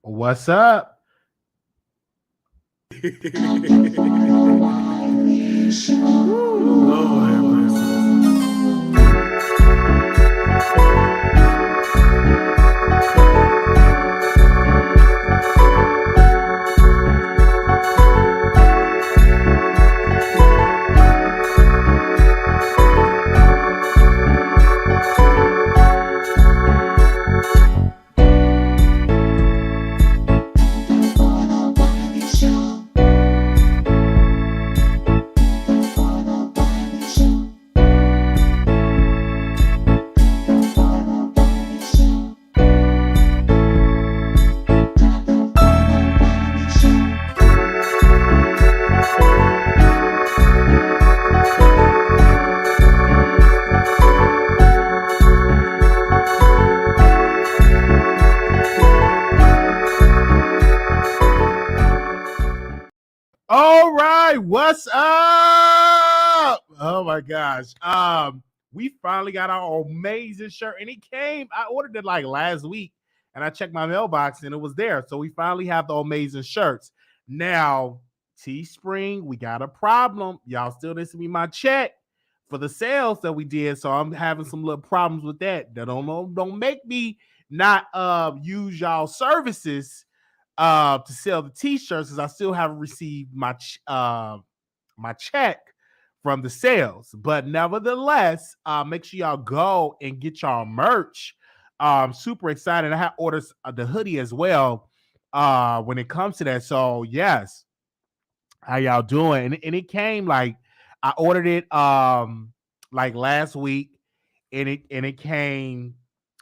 What's up? All right, what's up? Oh my gosh. We finally got our amazing shirt, and it came. I ordered it like last week, and I checked my mailbox and it was there. So we finally have the amazing shirts. Now, Teespring, we got a problem. Y'all still didn't send me my check for the sales that we did. So I'm having some little problems with that. That don't make me not use y'all services to sell the t-shirts, because I still haven't received my check from the sales. But nevertheless, make sure y'all go and get y'all merch. Super excited. I have orders the hoodie as well when it comes to that. So yes, how y'all doing? And it came like I ordered it like last week, and it came.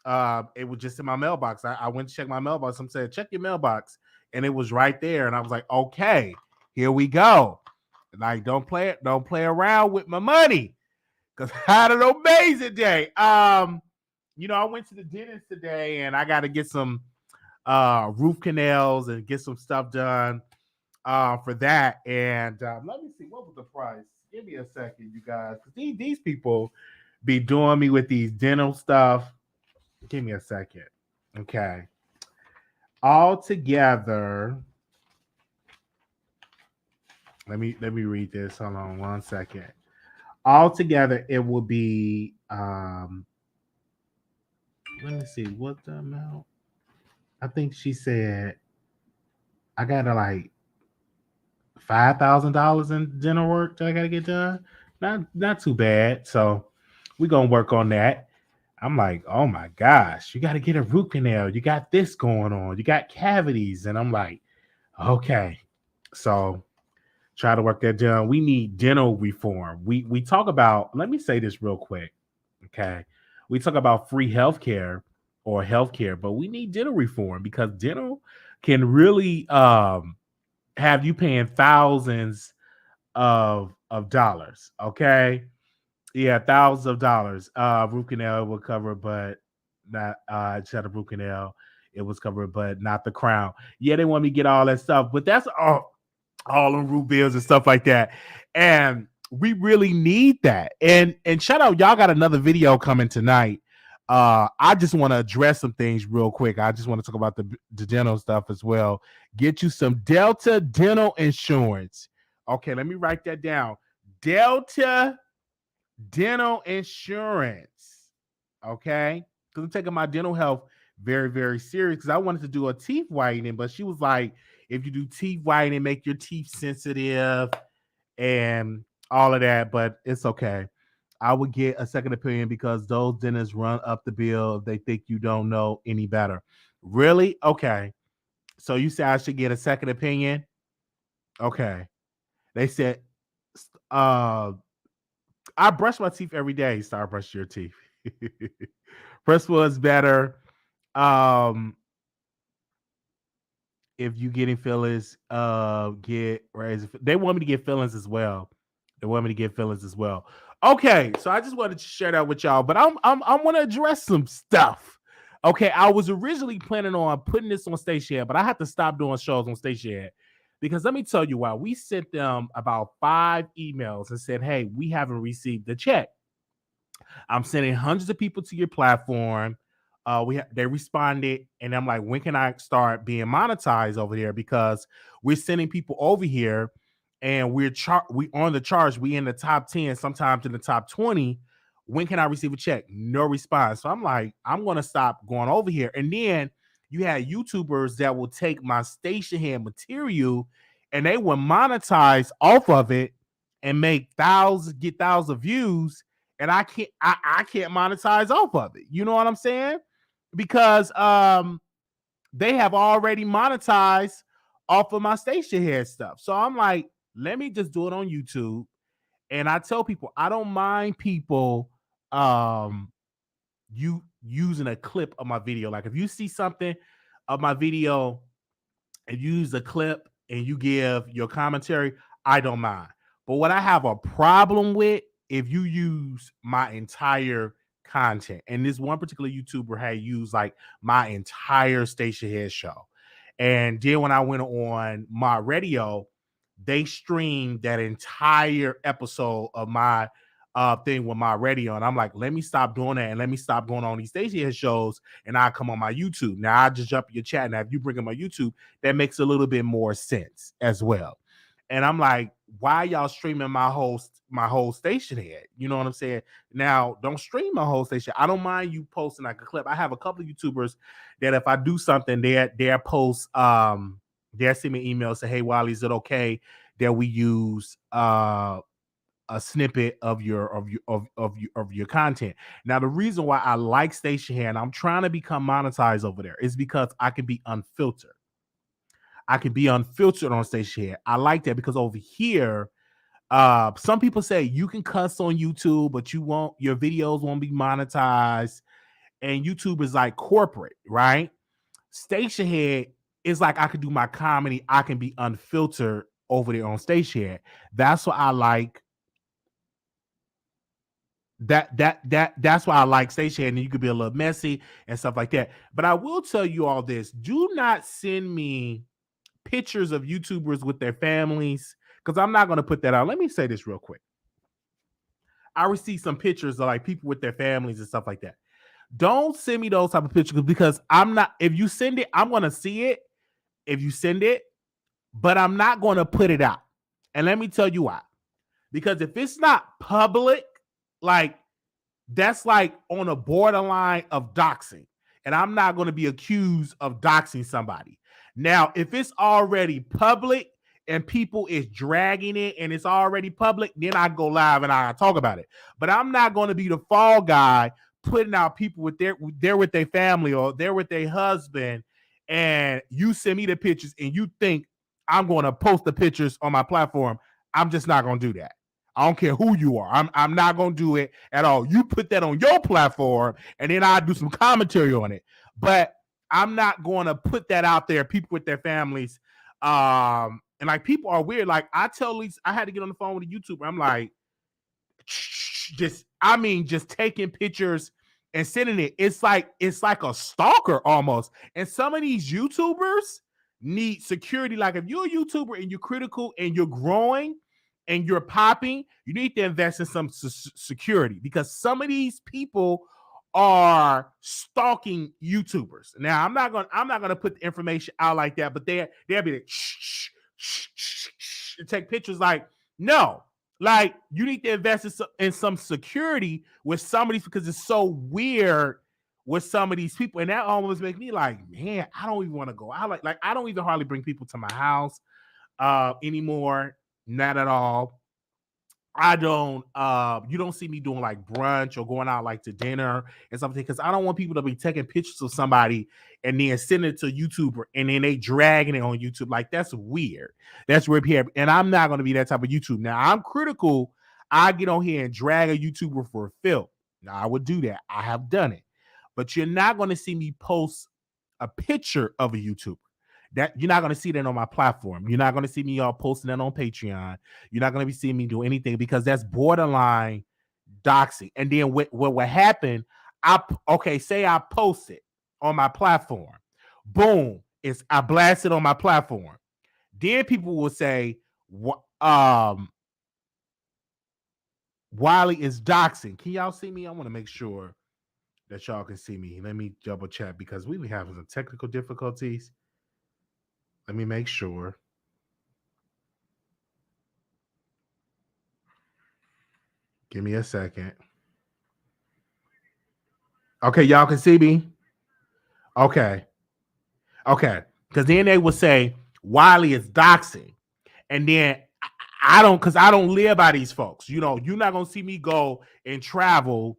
It was just in my mailbox. I went to check my mailbox. I'm saying, check your mailbox, and it was right there. And I was like, okay, here we go. Like, don't play around with my money, because I had an amazing day. I went to the dentist today, and I got to get some root canals and get some stuff done for that. And let me see, what was the price? Give me a second, you guys. These people be doing me with these dental stuff. Give me a second. Okay. All together, let me read this. Hold on 1 second. All together, it will be let me see what the amount. I think she said I got to like $5,000 in dental work that I gotta get done. Not too bad. So we're gonna work on that. I'm like, oh my gosh, you got to get a root canal. You got this going on. You got cavities. And I'm like, okay. So try to work that down. We need dental reform. We talk about, let me say this real quick. Okay. We talk about free healthcare or healthcare, but we need dental reform, because dental can really have you paying thousands of dollars. Okay. Yeah, thousands of dollars. Root canal will cover, but not just had a root canal. It was covered, but not the crown. Yeah, they want me to get all that stuff, but that's all on root bills and stuff like that. And we really need that. And shout out, y'all got another video coming tonight. I just want to address some things real quick. I just want to talk about the dental stuff as well. Get you some Delta dental insurance. Okay, let me write that down. Delta dental insurance. Okay, because I'm taking my dental health very, very serious, because I wanted to do a teeth whitening, but she was like, if you do teeth whitening, make your teeth sensitive and all of that. But it's okay. I would get a second opinion, because those dentists run up the bill if they think you don't know any better. Really? Okay. So you say I should get a second opinion? Okay. They said, uh, I brush my teeth every day. Start brushing your teeth. First was better. Um, if you getting fillings, get raised. They want me to get fillings as well. They want me to get fillings as well. Okay, so I just wanted to share that with y'all, but I want to address some stuff. Okay, I was originally planning on putting this on Station, but I had to stop doing shows on Station, because let me tell you why. We sent them about 5 emails and said, hey, we haven't received the check. I'm sending hundreds of people to your platform. They responded, and I'm like, when can I start being monetized over there? Because we're sending people over here, and we on the charge. We in the top 10, sometimes in the top 20. When can I receive a check? No response. So I'm like, I'm gonna stop going over here. And then you had YouTubers that will take my station hand material, and they will monetize off of it and make get thousands of views, and I can't monetize off of it. You know what I'm saying? Because they have already monetized off of my station head stuff. So I'm like, let me just do it on YouTube. And I tell people I don't mind people you using a clip of my video. Like if you see something of my video and you use a clip and you give your commentary, I don't mind. But what I have a problem with, if you use my entire content, and this one particular YouTuber had used like my entire station head show. And then when I went on my radio, they streamed that entire episode of my thing with my radio. And I'm like, let me stop doing that and let me stop going on these station head shows, and I come on my YouTube. Now I just jump in your chat. Now, if you bring in my YouTube, that makes a little bit more sense as well. And I'm like, why y'all streaming my whole station head? You know what I'm saying? Now, don't stream my whole station. I don't mind you posting like a clip. I have a couple of YouTubers that if I do something, their posts, they'll send me an email, say, hey, Wiley, is it okay that we use a snippet of your content? Now, the reason why I like station head and I'm trying to become monetized over there is because I can be unfiltered. I can be unfiltered on station head. I like that because over here, some people say you can cuss on YouTube, but your videos won't be monetized. And YouTube is like corporate, right? Station head is like I can do my comedy. I can be unfiltered over there on station head. That's what I like. That's why I like station head, and you could be a little messy and stuff like that. But I will tell you all this: do not send me pictures of YouTubers with their families, because I'm not going to put that out. Let me say this real quick. I received some pictures of like people with their families and stuff like that. Don't send me those type of pictures, because I'm not. If you send it, I'm going to see it. If you send it, but I'm not going to put it out. And let me tell you why. Because if it's not public, like that's like on a borderline of doxing, and I'm not going to be accused of doxing somebody. Now, if it's already public and people is dragging it and it's already public, then I go live and I talk about it. But I'm not going to be the fall guy putting out people with they're with their family or they're with their husband, and you send me the pictures and you think I'm going to post the pictures on my platform. I'm just not going to do that. I don't care who you are. I'm not going to do it at all. You put that on your platform and then I'll do some commentary on it. But I'm not going to put that out there. People with their families. And like people are weird. Like I tell Lisa, I had to get on the phone with a YouTuber. I'm like, just taking pictures and sending it. It's like a stalker almost. And some of these YouTubers need security. Like if you're a YouTuber and you're critical and you're growing and you're popping, you need to invest in some security, because some of these people are stalking YouTubers. Now, I'm not gonna put the information out like that, but they'll be like, take pictures. Like, no, like you need to invest in some security with some of these, because it's so weird with some of these people, and that almost makes me like, man, I don't even want to go out. Like I don't even hardly bring people to my house anymore. Not at all. I don't you don't see me doing like brunch or going out like to dinner and something, because I don't want people to be taking pictures of somebody and then sending it to a YouTuber and then they dragging it on YouTube. Like that's weird. That's weird here. And I'm not going to be that type of YouTube. Now I'm critical. I get on here and drag a YouTuber for a film. Now I would do that. I have done it. But you're not going to see me post a picture of a YouTuber. That you're not going to see that on my platform. You're not going to see me all posting that on Patreon. You're not going to be seeing me do anything, because that's borderline doxing. And then what will happen? Say I post it on my platform. Boom, I blast it on my platform. Then people will say, Wiley is doxing. Can y'all see me? I want to make sure that y'all can see me. Let me double check because we be having some technical difficulties. Let me make sure. Give me a second. Okay, y'all can see me. Okay, okay. Because then they would say Wiley is doxing, and then I don't, because I don't live by these folks. You know, you're not gonna see me go and travel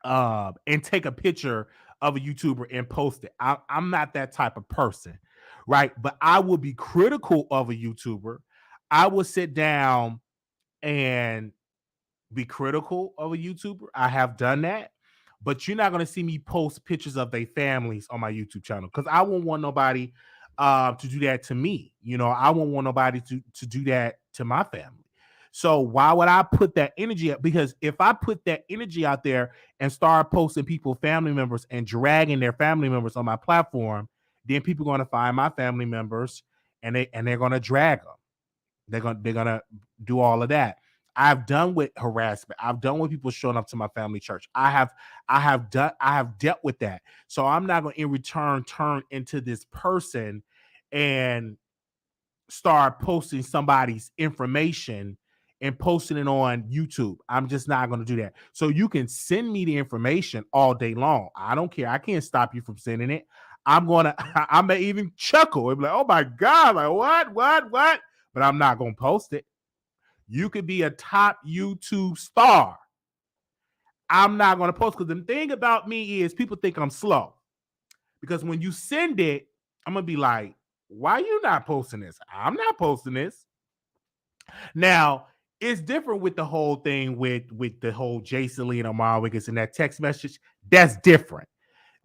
and take a picture of a YouTuber and post it. I'm not that type of person, right? But I would be critical of a YouTuber. I would sit down and be critical of a YouTuber. I have done that, but you're not going to see me post pictures of their families on my YouTube channel because I won't want nobody to do that to me. You know, I won't want nobody to do that to my family. So why would I put that energy up? Because if I put that energy out there and start posting people, family members, and dragging their family members on my platform, then people are going to find my family members they're going to drag them. They're gonna do all of that. I've done with harassment. I've done with people showing up to my family church. I have dealt with that. So I'm not going to in return turn into this person and start posting somebody's information and posting it on YouTube. I'm just not going to do that. So you can send me the information all day long. I don't care. I can't stop you from sending it. I may even chuckle and be like, oh my God, like what? But I'm not going to post it. You could be a top YouTube star. I'm not going to post because the thing about me is people think I'm slow. Because when you send it, I'm going to be like, why are you not posting this? I'm not posting this. Now, it's different with the whole thing with the whole Jason Lee and Omar Wiggins and that text message. That's different.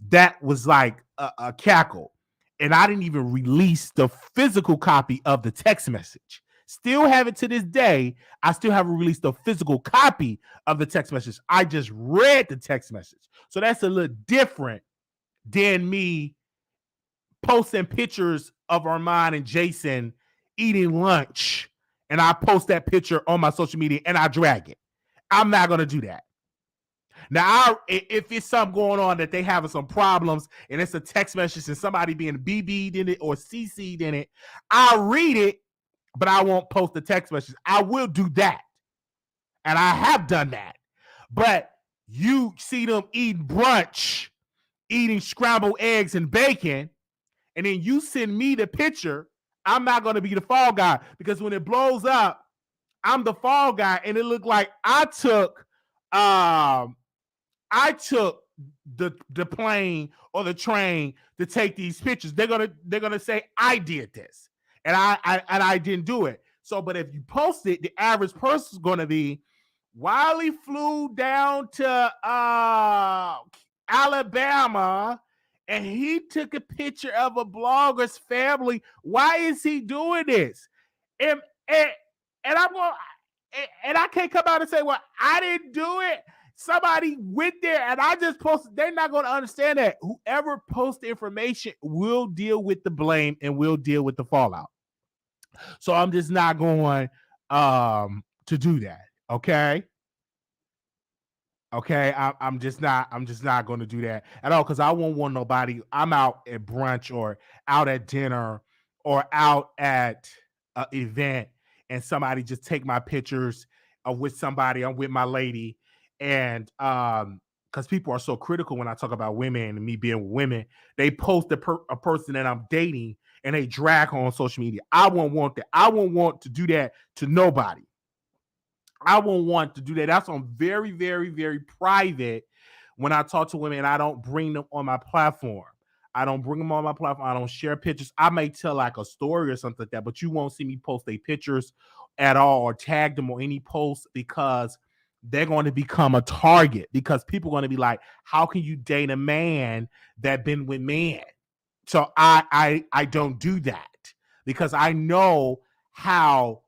That was like a cackle. And I didn't even release the physical copy of the text message. Still have it to this day. I still haven't released the physical copy of the text message. I just read the text message. So that's a little different than me posting pictures of Armand and Jason eating lunch. And I post that picture on my social media and I drag it. I'm not going to do that. Now, if it's something going on that they having some problems and it's a text message and somebody being BB'd in it or CC'd in it, I'll read it, but I won't post the text message. I will do that. And I have done that. But you see them eating brunch, eating scrambled eggs and bacon, and then you send me the picture, I'm not going to be the fall guy because when it blows up, I'm the fall guy. And it looked like I took the plane or the train to take these pictures. They're gonna say I did this, and I didn't do it. So, but if you post it, the average person is gonna be Wiley flew down to Alabama, and he took a picture of a blogger's family. Why is he doing this? And I'm going, and I can't come out and say, well, I didn't do it. Somebody went there and I just posted. They're not going to understand that. Whoever posts the information will deal with the blame and will deal with the fallout. So I'm just not going to do that. Okay. Okay. I'm just not going to do that at all because I won't want nobody. I'm out at brunch or out at dinner or out at an event and somebody just take my pictures with somebody. I'm with my lady. And because people are so critical when I talk about women and me being women, they post a person that I'm dating and they drag her on social media. I won't want that. I won't want to do that to nobody. I won't want to do that. That's on very, very, very private when I talk to women and I don't bring them on my platform. I don't bring them on my platform. I don't share pictures. I may tell like a story or something like that, but you won't see me post their pictures at all or tag them on any post because they're going to become a target because people are going to be like, how can you date a man that been with men? So I don't do that because I know how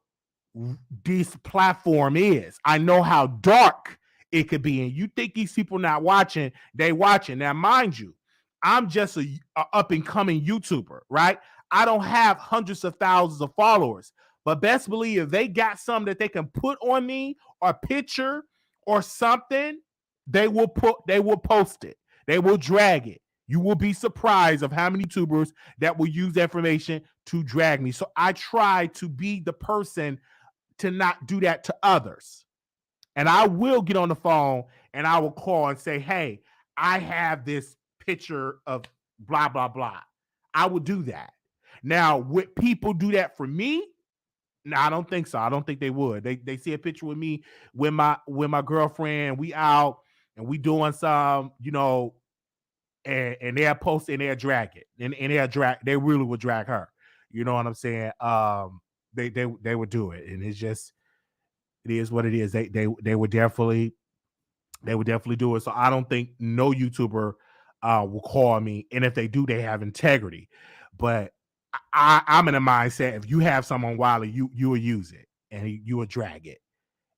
this platform is. I know how dark it could be. And you think these people not watching, they watching. Now, mind you, I'm just a up and coming YouTuber, right? I don't have hundreds of thousands of followers. But best believe if they got something that they can put on me or picture or something, They will post it. They will drag it. You will be surprised of how many YouTubers that will use that information to drag me. So I try to be the person to not do that to others. And I will get on the phone and I will call and say, hey, I have this picture of blah, blah, blah. I will do that. Now, would people do that for me? No, I don't think so. I don't think they would. They see a picture with me with my girlfriend. We out and we doing some, and they'll post and they'll drag it. And they really would drag her. You know what I'm saying? They would do it. And it's just, it is what it is. They would definitely do it. So I don't think no YouTuber will call me. And if they do, they have integrity. But I'm in a mindset, if you have someone Wiley, you will use it and you will drag it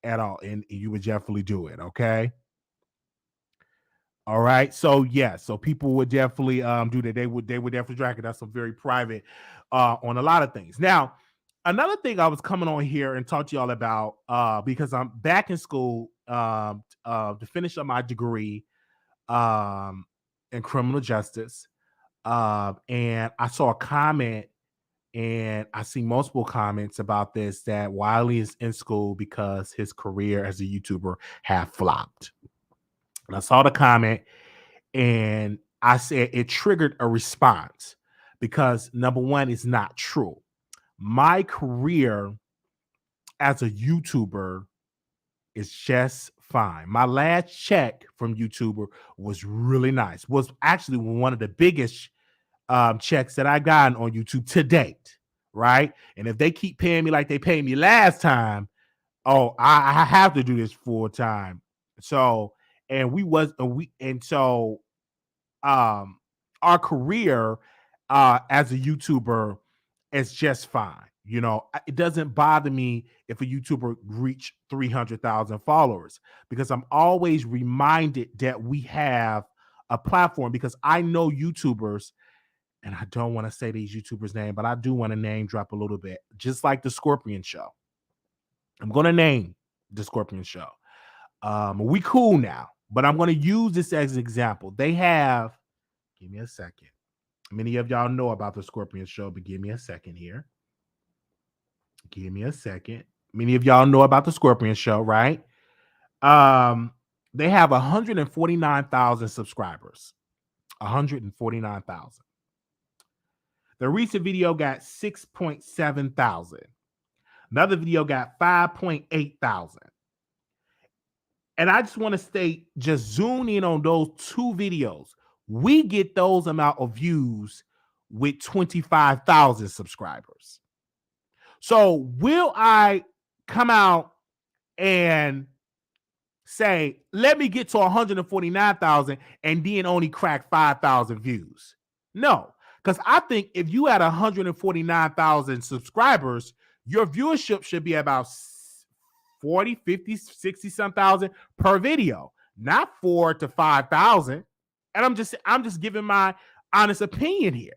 at all. And you would definitely do it. Okay. All right. So yeah, so people would definitely do that. They would definitely drag it. That's some very private on a lot of things. Now, another thing I was coming on here and talk to y'all about because I'm back in school to finish up my degree in criminal justice. And I saw a comment and I see multiple comments about this, that Wiley is in school because his career as a YouTuber have flopped. And I saw the comment and I said it triggered a response because number one, it's not true. My career as a YouTuber is just fine. My last check from YouTuber was really nice. Was actually one of the biggest checks that I gotten on YouTube to date, right? And if they keep paying me like they paid me last time, I have to do this full time. So, our career as a YouTuber is just fine. It doesn't bother me if a YouTuber reach 300,000 followers because I'm always reminded that we have a platform, because I know YouTubers, and I don't want to say these YouTubers' name, but I do want to name drop a little bit, just like the Scorpion Show. I'm going to name the Scorpion Show. We cool now, but I'm going to use this as an example. They have, give me a second. Many of y'all know about the Scorpion Show, but give me a second here. Give me a second. Many of y'all know about the Scorpion Show, right? They have 149,000 subscribers. 149,000. The recent video got 6.7 thousand. Another video got 5.8 thousand. And I just want to state, just zoom in on those two videos. We get those amount of views with 25,000 subscribers. So will I come out and say, let me get to 149,000 and then only crack 5,000 views? No, because I think if you had 149,000 subscribers, your viewership should be about 40, 50, 60 some thousand per video, not 4 to 5,000. And I'm just giving my honest opinion here.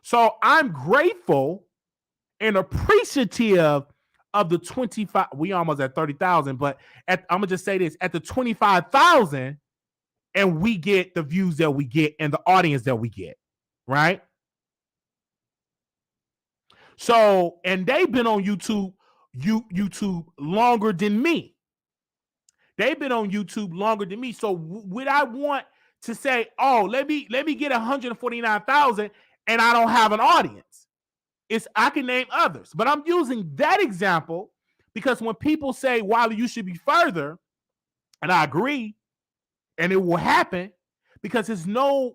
So I'm grateful and appreciative of the 25. We almost at 30,000, but I'm gonna just say this: at the 25,000, and we get the views that we get and the audience that we get, right? So, and they've been on YouTube longer than me. They've been on YouTube longer than me. So would I want to say, oh, let me get 149,000 and I don't have an audience? I can name others, but I'm using that example because when people say, Wiley, you should be further, and I agree, and it will happen, because it's no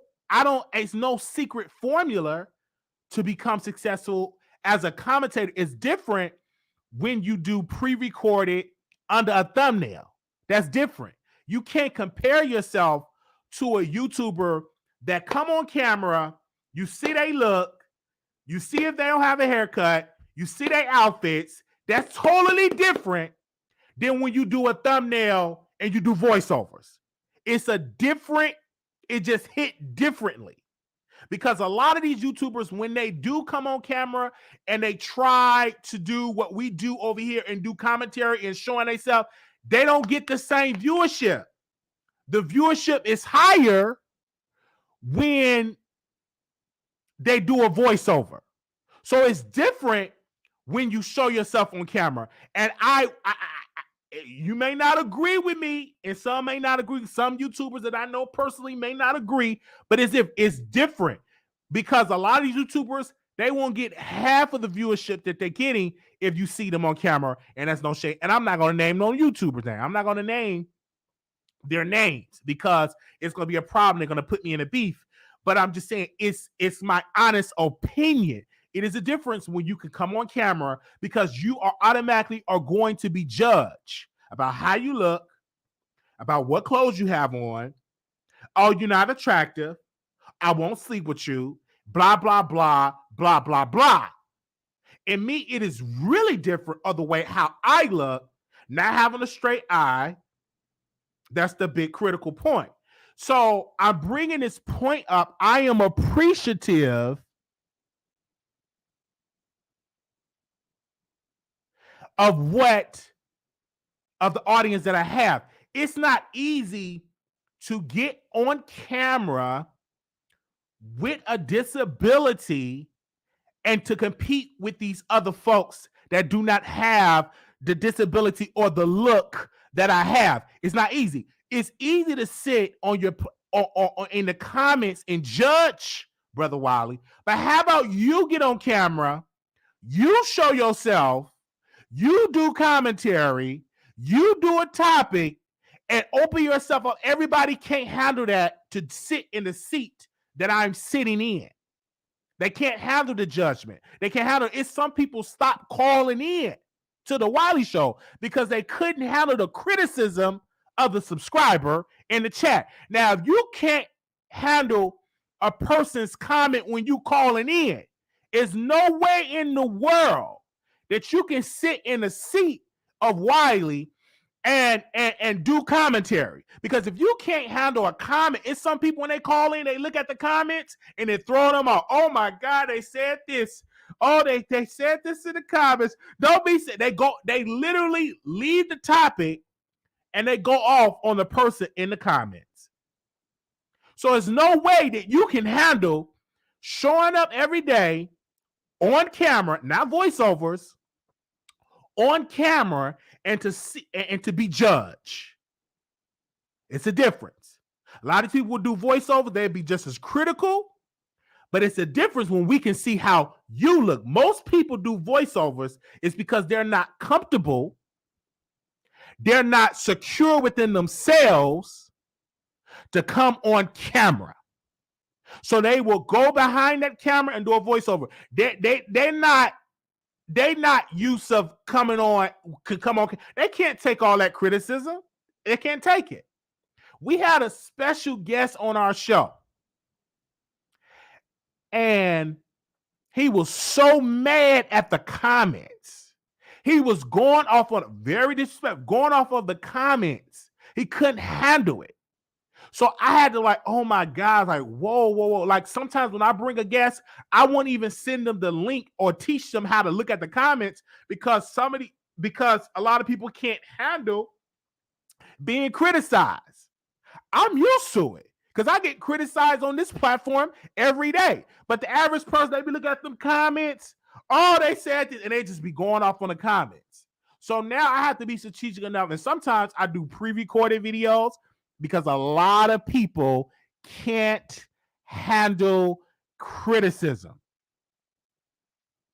secret formula to become successful as a commentator. It's different when you do pre-recorded under a thumbnail. That's different. You can't compare yourself to a YouTuber that come on camera, you see they look, you see if they don't have a haircut, you see their outfits. That's totally different than when you do a thumbnail and you do voiceovers. It just hit differently. Because a lot of these YouTubers, when they do come on camera and they try to do what we do over here and do commentary and showing themselves, they don't get the same viewership. The viewership is higher when they do a voiceover. So it's different when you show yourself on camera. And you may not agree with me, and some may not agree. Some YouTubers that I know personally may not agree, but it's different because a lot of these YouTubers, they won't get half of the viewership that they're getting if you see them on camera, and that's no shade. And I'm not going to name no YouTubers name. I'm not going to name their names because it's going to be a problem. They're going to put me in a beef. But I'm just saying it's my honest opinion. It is a difference when you can come on camera because you are automatically going to be judged about how you look, about what clothes you have on. Oh, you're not attractive. I won't sleep with you. Blah, blah, blah, blah, blah, blah. In me, it is really different of the way how I look, not having a straight eye. That's the big critical point. So I'm bringing this point up. I am appreciative of the audience that I have. It's not easy to get on camera with a disability and to compete with these other folks that do not have the disability or the look that I have. It's not easy. It's easy to sit on your in the comments and judge, Brother Wiley. But how about you get on camera, you show yourself, you do commentary, you do a topic, and open yourself up. Everybody can't handle that to sit in the seat that I'm sitting in. They can't handle the judgment. They can't handle it. Some people stop calling in to the Wiley Show because they couldn't handle the criticism of the subscriber in the chat. Now, if you can't handle a person's comment when you calling in, there's no way in the world that you can sit in the seat of Wiley and do commentary. Because if you can't handle a comment, it's some people when they call in, they look at the comments and they throw them out. Oh my God, they said this. Oh, they said this in the comments. Don't be sick. They literally leave the topic and they go off on the person in the comments. So there's no way that you can handle showing up every day on camera, not voiceovers, on camera, and to see and to be judged. It's a difference. A lot of people will do voiceover, they'd be just as critical, but it's a difference when we can see how you look. Most people do voiceovers is because they're not comfortable, they're not secure within themselves to come on camera. So they will go behind that camera and do a voiceover. They're not used of coming on, could come on. They can't take all that criticism. They can't take it. We had a special guest on our show, and he was so mad at the comments. He was going off on very disrespectful, going off of the comments. He couldn't handle it. So I had to oh my God, whoa. Like sometimes when I bring a guest, I won't even send them the link or teach them how to look at the comments because a lot of people can't handle being criticized. I'm used to it because I get criticized on this platform every day. But the average person, they be looking at them comments, oh, they said this, and they just be going off on the comments. So now I have to be strategic enough. And sometimes I do pre-recorded videos because a lot of people can't handle criticism.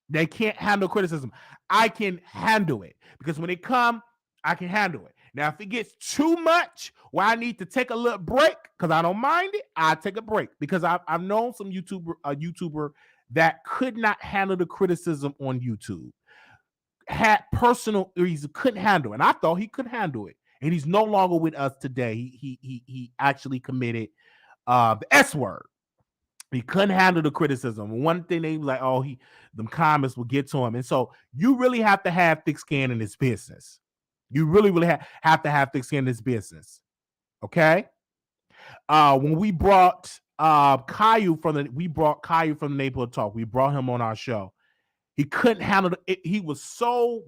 They can't handle criticism. I can handle it because when it comes, I can handle it. Now, if it gets too much where I need to take a little break, because I don't mind it, I take a break because I've known some YouTuber that could not handle the criticism on YouTube, had personal reasons, couldn't handle it. And I thought he could handle it. And he's no longer with us today. He actually committed the S word. He couldn't handle the criticism. One thing they was like, oh, them comments will get to him. And so you really have to have thick skin in this business. You really have to have thick skin in this business. Okay? When we brought Caillou from the Neighborhood Talk, we brought him on our show. He couldn't handle it. He was so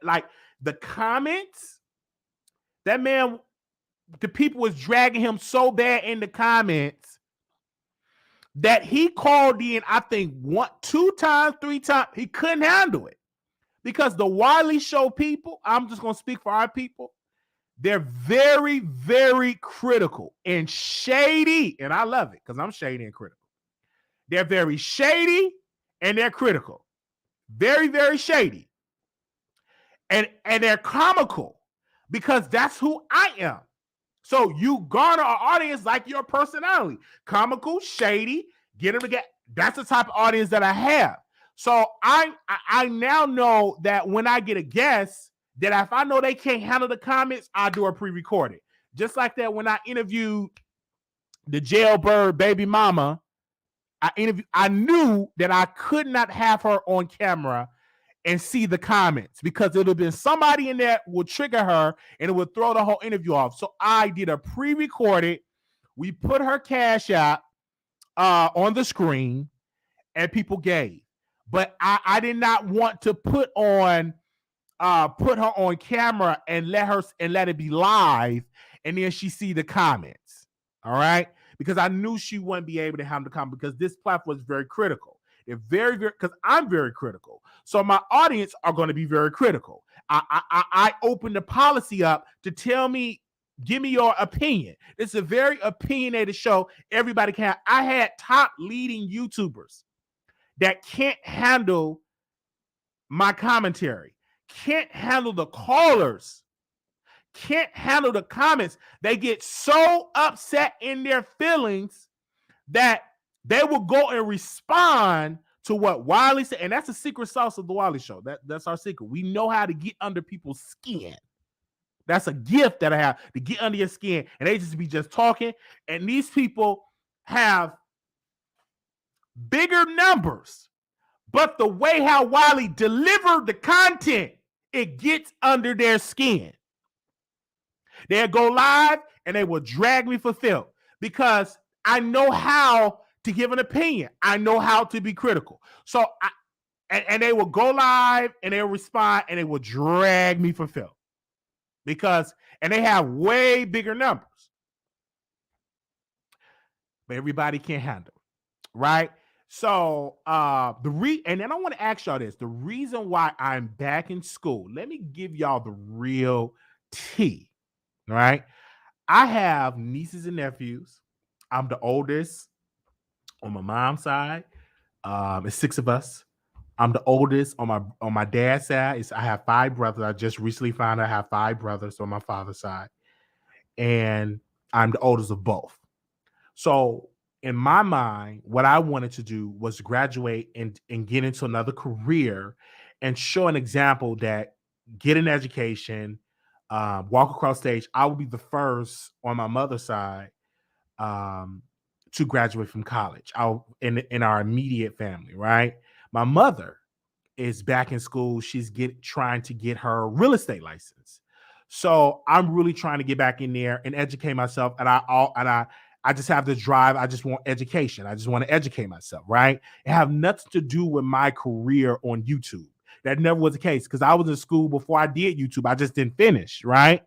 like the comments. That man the people was dragging him so bad in the comments that he called in, I think, 1, 2 times, 3 times. He couldn't handle it because the Wiley Show people, I'm just going to speak for our people, they're very, very critical and shady. And I love it because I'm shady and critical. They're very shady and they're critical. Very, very shady. And they're comical because that's who I am. So you garner an audience like your personality. Comical, shady, get them to get. That's the type of audience that I have. So I now know that when I get a guest, that if I know they can't handle the comments, I do a pre-recorded. Just like that when I interviewed the jailbird baby mama, I knew that I could not have her on camera and see the comments because it would have been somebody in there would trigger her and it would throw the whole interview off. So I did a pre-recorded. We put her cash out on the screen and people gave. But I did not want to put her on camera and let it be live and then she see the comments. All right? Because I knew she wouldn't be able to handle the comments because this platform is very critical. They're very, very, because I'm very critical. So my audience are going to be very critical. I open the policy up to tell me, give me your opinion. It's a very opinionated show. Everybody can. I had top leading YouTubers that can't handle my commentary, can't handle the callers, can't handle the comments. They get so upset in their feelings that they will go and respond to what Wiley said. And that's the secret sauce of the Wiley Show. That's our secret. We know how to get under people's skin. That's a gift that I have, to get under your skin. And they just be just talking. And these people have bigger numbers. But the way how Wiley delivered the content, it gets under their skin. They'll go live and they will drag me for filth because I know how to give an opinion. I know how to be critical. So and they will go live and they'll respond and they will drag me for filth and they have way bigger numbers. But everybody can't handle, right? So and then I want to ask y'all this. The reason why I'm back in school, let me give y'all the real tea, right? I have nieces and nephews. I'm the oldest on my mom's side. It's 6 of us. I'm the oldest on my dad's side. I have 5 brothers. I just recently found out I have 5 brothers on my father's side. And I'm the oldest of both. So in my mind, what I wanted to do was graduate and get into another career and show an example that get an education, walk across stage. I will be the first on my mother's side to graduate from college. In our immediate family, right? My mother is back in school. She's trying to get her real estate license. So I'm really trying to get back in there and educate myself. And I just have the drive. I just want education. I just want to educate myself, right? It have nothing to do with my career on YouTube. That never was the case because I was in school before I did YouTube. I just didn't finish, right?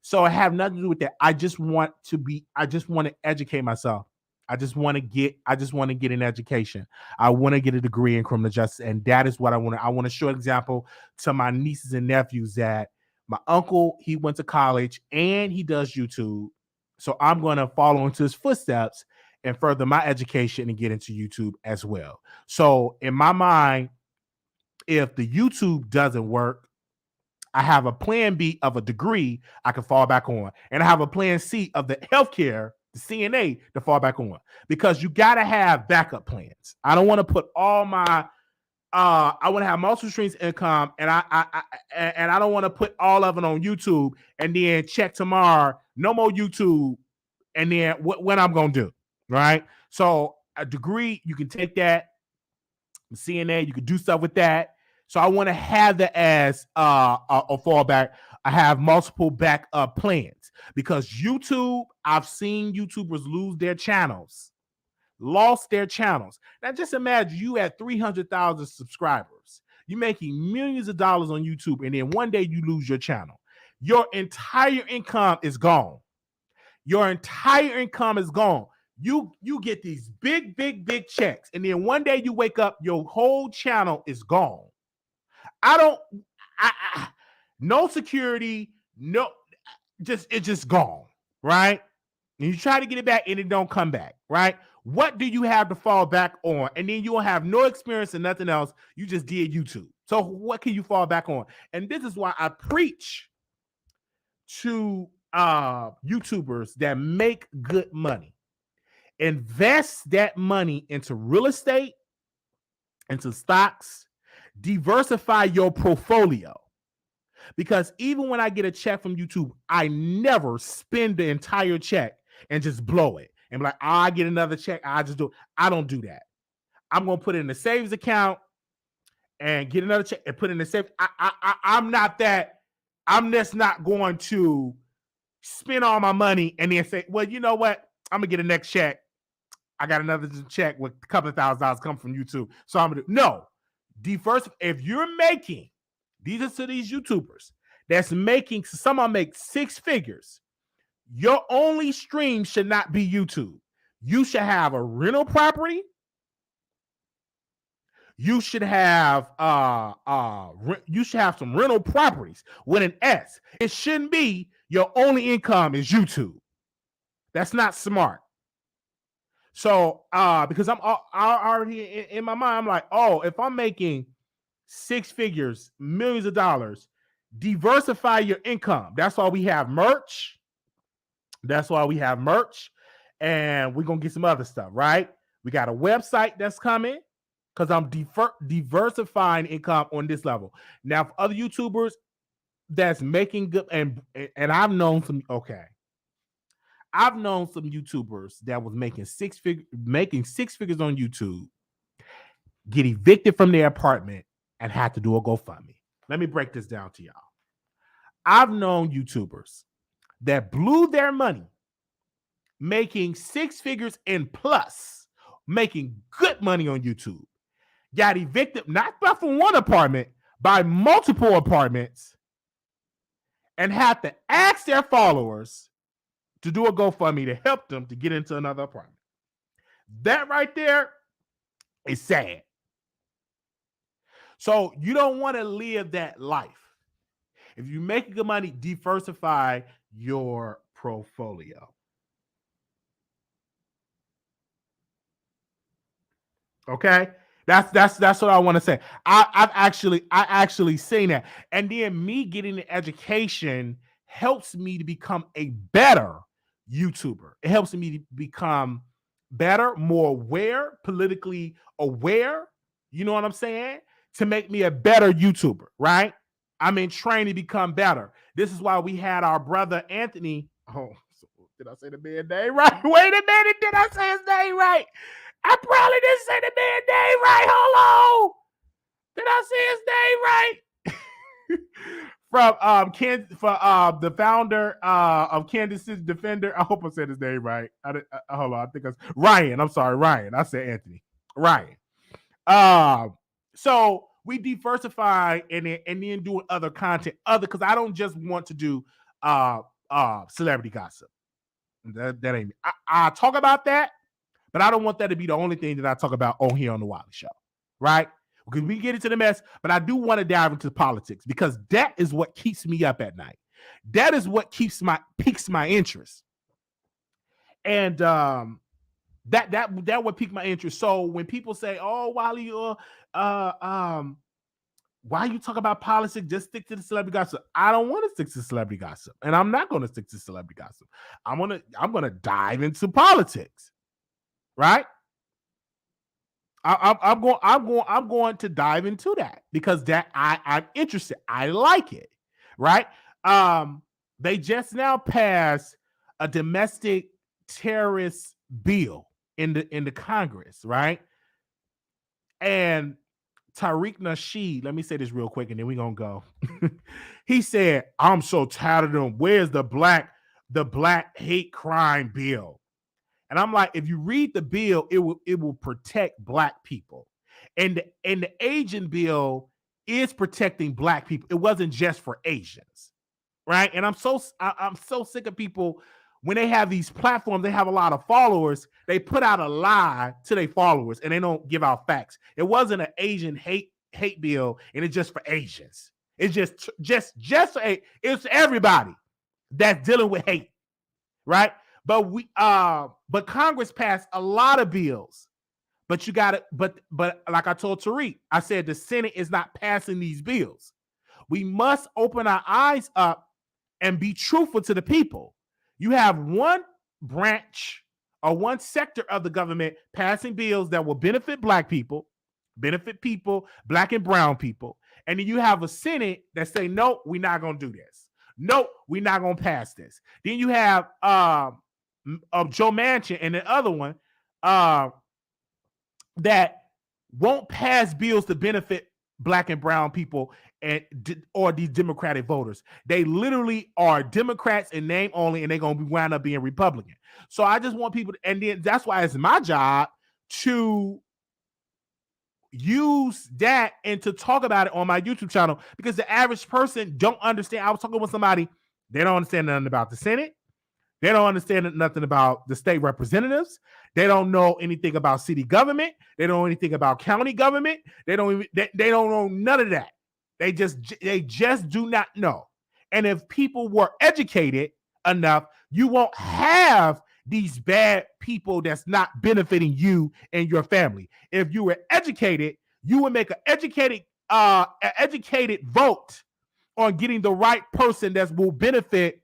So I have nothing to do with that. I just want to educate myself. I just want to get an education. I want to get a degree in criminal justice. And that is what I want to. I want to show an example to my nieces and nephews that my uncle, he went to college and he does YouTube. So I'm going to follow into his footsteps and further my education and get into YouTube as well. So in my mind, if the YouTube doesn't work, I have a plan B of a degree I can fall back on. And I have a plan C of the healthcare, the CNA, to fall back on. Because you got to have backup plans. I don't want to put all my I want to have multiple streams of income, and I don't want to put all of it on YouTube and then check tomorrow, no more YouTube, and then what I'm going to do, right? So a degree, you can take that, CNA, you can do stuff with that. So I want to have that as a fallback. I have multiple backup plans because YouTube, I've seen YouTubers lost their channels. Now just imagine you at 300,000 subscribers. You're making millions of dollars on YouTube, and then one day you lose your channel. Your entire income is gone. Your entire income is gone. You get these big checks, and then one day you wake up, your whole channel is gone. No security, it's just gone, right? And you try to get it back and it don't come back, right? What do you have to fall back on? And then you'll have no experience and nothing else. You just did YouTube. So what can you fall back on? And this is why I preach to YouTubers that make good money. Invest that money into real estate, into stocks, diversify your portfolio. Because even when I get a check from YouTube, I never spend the entire check and just blow it. And be like, I get another check, I just do it. I don't do that. I'm going to put it in the savings account and get another check and put it in the savings. I'm not that. I'm just not going to spend all my money and then say, well, you know what? I'm going to get a next check. I got another check with a couple of $1,000 come from YouTube. So I'm going to do. No. If you're making, these are to these YouTubers that's making, some of them make 6 figures. Your only stream should not be YouTube. You should have a rental property. You should have some rental properties with an S. It shouldn't be your only income is YouTube. That's not smart. So because I'm already in my mind, I'm like, oh, if I'm making 6 figures, millions of dollars, diversify your income. That's why we have merch. And we're gonna get some other stuff, right? We got a website that's coming because I'm diversifying income on this level. Now, for other YouTubers that's making good, and I've known some YouTubers that was making 6 figures on YouTube, get evicted from their apartment and had to do a GoFundMe. Let me break this down to y'all. I've known YouTubers that blew their money making 6 figures and plus, making good money on YouTube, got evicted not from one apartment, by multiple apartments, and had to ask their followers to do a GoFundMe to help them to get into another apartment. That right there is sad. So you don't want to live that life. If you make good money, diversify your portfolio. Okay, that's what I want to say. I actually seen that, and then me getting the education helps me to become a better YouTuber. It helps me to become better, more aware, politically aware. You know what I'm saying? To make me a better YouTuber, right? I'm in training to become better. This is why we had our brother Anthony. Oh, did I say the man's name right? Wait a minute, did I say his name right? I probably didn't say the man's name right. Hold on. Did I say his name right? From the founder of Kansas City Defender. I hope I said his name right. Hold on. I think it's Ryan. I'm sorry, Ryan. I said Anthony. Ryan. So we diversify and then doing other content, because I don't just want to do celebrity gossip. That ain't me. I talk about that, but I don't want that to be the only thing that I talk about on here on the Wiley Show, right? Because we get into the mess, but I do want to dive into politics because that is what keeps me up at night. That is what piques my interest, and that would pique my interest. So when people say, "Oh, Wiley, why you talk about politics? Just stick to the celebrity gossip." I don't want to stick to celebrity gossip, and I'm not going to stick to celebrity gossip. I'm gonna dive into politics, right? I'm going to dive into that because that I'm interested. I like it, right? They just now passed a domestic terrorist bill in the Congress, right? And Tariq Nasheed, let me say this real quick and then we're gonna go. He said, "I'm so tired of them. Where's the black hate crime bill?" And I'm like, if you read the bill, it will protect black people. And the Asian bill is protecting black people. It wasn't just for Asians, right? And I'm so sick of people when they have these platforms, they have a lot of followers. They put out a lie to their followers, and they don't give out facts. It wasn't an Asian hate bill, and it's just for Asians. It's it's everybody that's dealing with hate, right? But Congress passed a lot of bills. But you got it. But like I told Tariq, I said the Senate is not passing these bills. We must open our eyes up and be truthful to the people. You have one branch or one sector of the government passing bills that will benefit black people, black and brown people. And then you have a Senate that say, no, we're not going to do this. No, we're not going to pass this. Then you have Joe Manchin and the other one that won't pass bills to benefit black and brown people or these Democratic voters. They literally are Democrats in name only, and they're going to wind up being Republican. So I just want people and then that's why it's my job to use that and to talk about it on my YouTube channel, because the average person don't understand. I was talking with somebody, they don't understand nothing about the Senate. They don't understand nothing about the state representatives. They don't know anything about city government. They don't know anything about county government. They don't know none of that. They just do not know. And if people were educated enough, you won't have these bad people that's not benefiting you and your family. If you were educated, you would make an educated vote on getting the right person that will benefit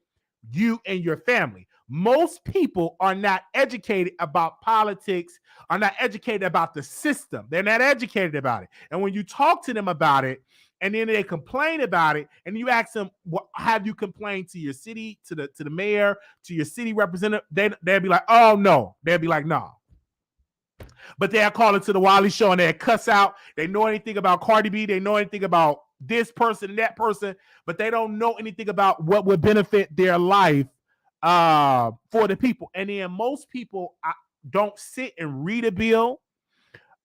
you and your family. Most people are not educated about politics, are not educated about the system. They're not educated about it. And when you talk to them about it, and then they complain about it, and you ask them, "What have you complained to your city, to the mayor, to your city representative?" They'll be like, "Oh no." They'll be like, "No." But they'll call it to the Wiley Show and they'll cuss out. They know anything about Cardi B. They know anything about this person and that person, but they don't know anything about what would benefit their life for the people. And then most people don't sit and read a bill.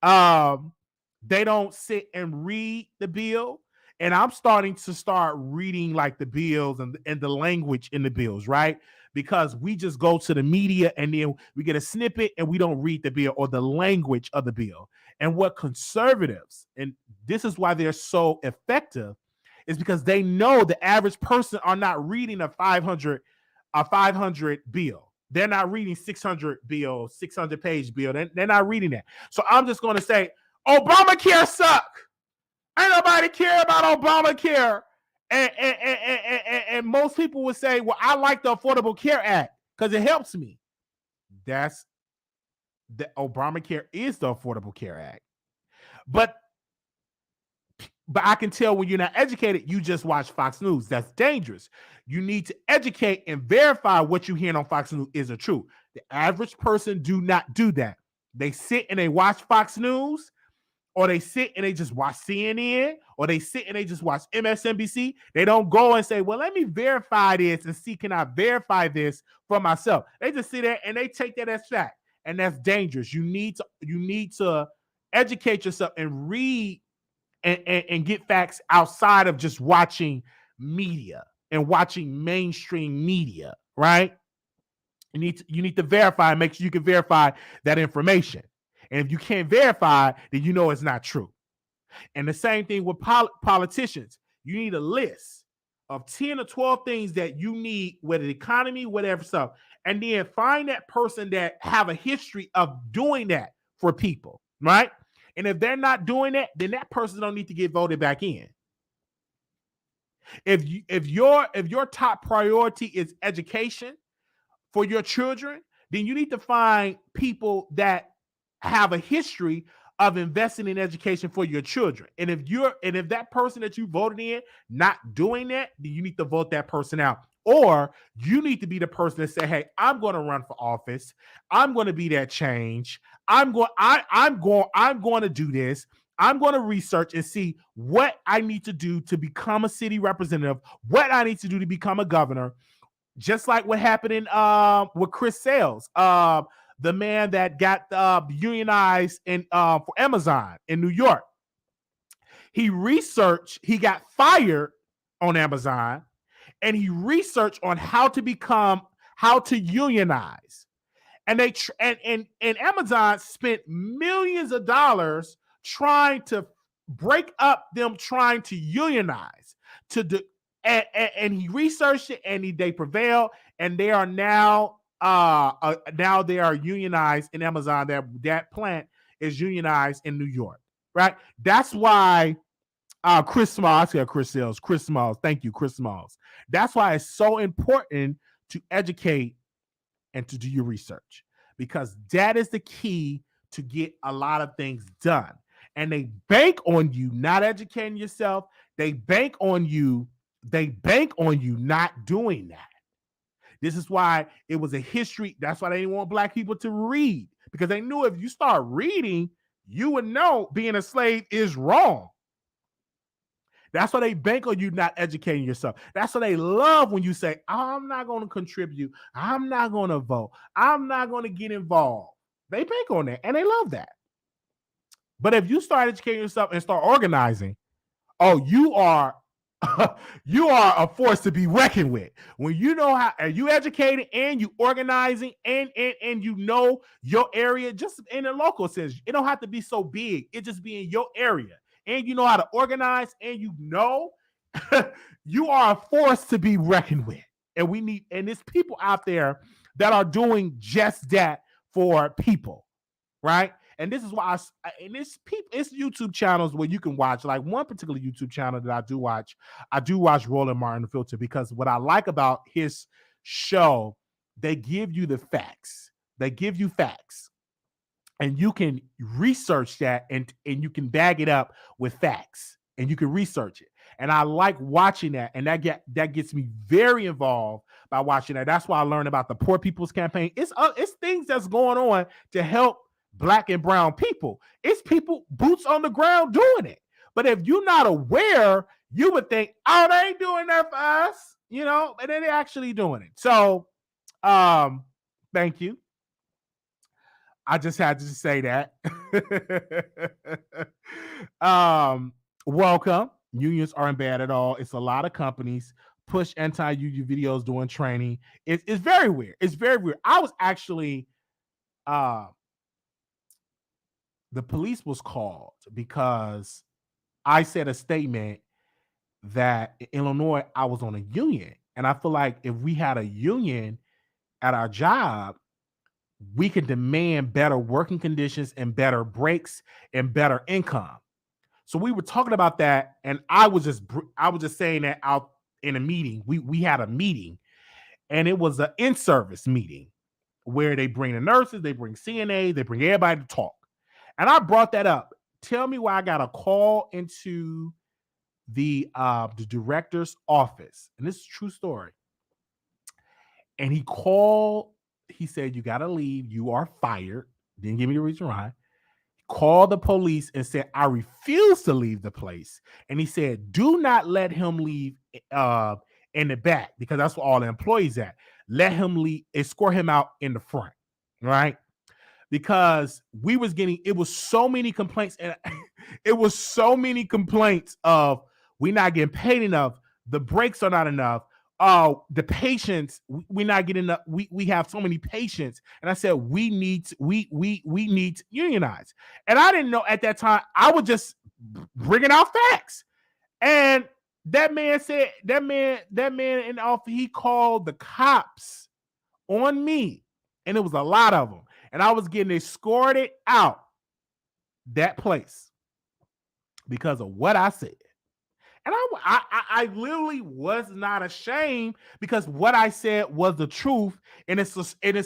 They don't sit and read the bill. And I'm starting to reading like the bills and the language in the bills, right? Because we just go to the media and then we get a snippet and we don't read the bill or the language of the bill. And what conservatives, and this is why they're so effective, is because they know the average person are not reading a 500 bill. They're not reading 600 bill, 600 page bill. They're not reading that. So I'm just going to say, Obamacare suck. Ain't nobody care about Obamacare. And most people would say, well, I like the Affordable Care Act because it helps me. That's the Obamacare is the Affordable Care Act. But I can tell when you're not educated, you just watch Fox News. That's dangerous. You need to educate and verify what you're hearing on Fox News is the truth. The average person do not do that. They sit and they watch Fox News, or they sit and they just watch CNN, or they sit and they just watch MSNBC. They don't go and say, well, let me verify this and see, can I verify this for myself? They just sit there and they take that as fact. And that's dangerous. You need to educate yourself and read and get facts outside of just watching media and watching mainstream media, right? You need to verify and make sure you can verify that information. And if you can't verify, then you know it's not true. And the same thing with politicians. You need a list of 10 or 12 things that you need, whether the economy, whatever stuff, and then find that person that have a history of doing that for people, right? And if they're not doing that, then that person don't need to get voted back in. If your top priority is education for your children, then you need to find people that have a history of investing in education for your children. And if that person that you voted in not doing that, then you need to vote that person out. Or you need to be the person that say, hey, I'm going to run for office. I'm going to be that change. I'm going to do this. I'm going to research and see what I need to do to become a city representative, what I need to do to become a governor. Just like what happened with Chris Sales, the man that got unionized for Amazon in New York. He got fired on Amazon, and he researched on how how to unionize. And and Amazon spent millions of dollars trying to break up them trying to unionize. To do, and he researched it, and they prevailed, and they are now they are unionized in Amazon. That plant is unionized in New York, right? That's why Chris Smalls, Chris Smalls, thank you, Chris Smalls. That's why it's so important to educate and to do your research, because that is the key to get a lot of things done. And they bank on you not educating yourself. They bank on you not doing that. This is why it was a history. That's why they didn't want black people to read, because they knew if you start reading, you would know being a slave is wrong. That's why they bank on you not educating yourself. That's why they love when you say, I'm not going to contribute. I'm not going to vote. I'm not going to get involved. They bank on that, and they love that. But if you start educating yourself and start organizing, you are you are a force to be reckoned with. When you know how, are you educated and you organizing and you know your area, just in a local sense. It don't have to be so big. It just be in your area. And you know how to organize, and you know you are a force to be reckoned with. And there's people out there that are doing just that for people, right? And this is why it's YouTube channels where you can watch, like one particular YouTube channel that I do watch Roland Martin Filter, because what I like about his show, they give you the facts. They give you facts. And you can research that, and you can bag it up with facts, and you can research it. And I like watching that, and that gets me very involved by watching that. That's why I learned about the Poor People's Campaign. It's things that's going on to help Black and brown people. It's people boots on the ground doing it. But if you're not aware, you would think, oh, they ain't doing that for us, and then they're actually doing it. So, thank you. I just had to say that. Welcome. Unions aren't bad at all. It's a lot of companies push anti-union videos doing training. It's very weird. It's very weird. I was actually, the police was called because I said a statement that in Illinois, I was on a union. And I feel like if we had a union at our job, we can demand better working conditions and better breaks and better income. So we were talking about that, and I was just saying that out in a meeting. We had a meeting, and it was an in-service meeting where they bring the nurses, they bring CNA, they bring everybody to talk. And I brought that up. Tell me why I got a call into the director's office, and this is a true story. And he called. He said, "You got to leave. You are fired." Didn't give me the reason why. He called the police and said, "I refuse to leave the place." And he said, "Do not let him leave in the back, because that's where all the employees at. Let him leave, escort him out in the front." Right? Because it was so many complaints, and it was so many complaints of, we're not getting paid enough, the breaks are not enough, the patients, we're not getting enough, we have so many patients. And I said, we need to unionize. And I didn't know at that time. I was just bringing out facts. And that man in the office, he called the cops on me, and it was a lot of them. And I was getting escorted out that place because of what I said. And I literally was not ashamed, because what I said was the truth. And it's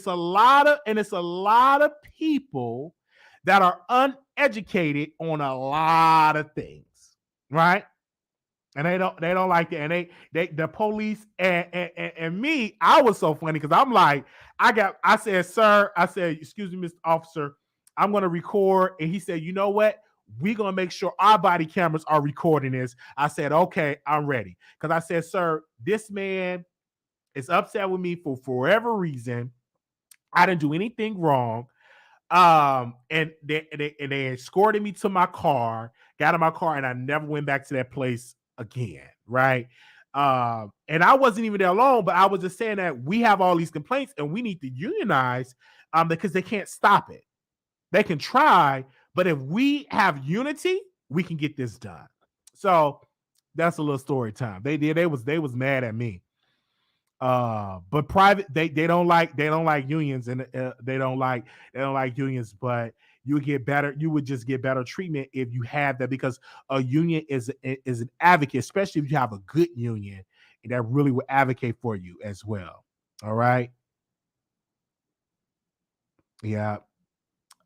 a lot of people that are uneducated on a lot of things, right? And they don't like that. And the police and me, I was so funny, because I'm like, I said, "Sir," I said, "Excuse me, Mr. Officer, I'm going to record." And he said, "You know what? We're going to make sure our body cameras are recording this." I said, "Okay, I'm ready." Because I said, "Sir, this man is upset with me for whatever reason. I didn't do anything wrong." And they escorted me to my car, got in my car, and I never went back to that place again. Right. And I wasn't even there alone, but I was just saying that we have all these complaints and we need to unionize because they can't stop it. They can try, but if we have unity, we can get this done. So that's a little story time. They was mad at me. But private they don't like unions, and they don't like unions, but you would just get better treatment if you have that, because a union is an advocate, especially if you have a good union and that really will advocate for you as well. All right. Yeah.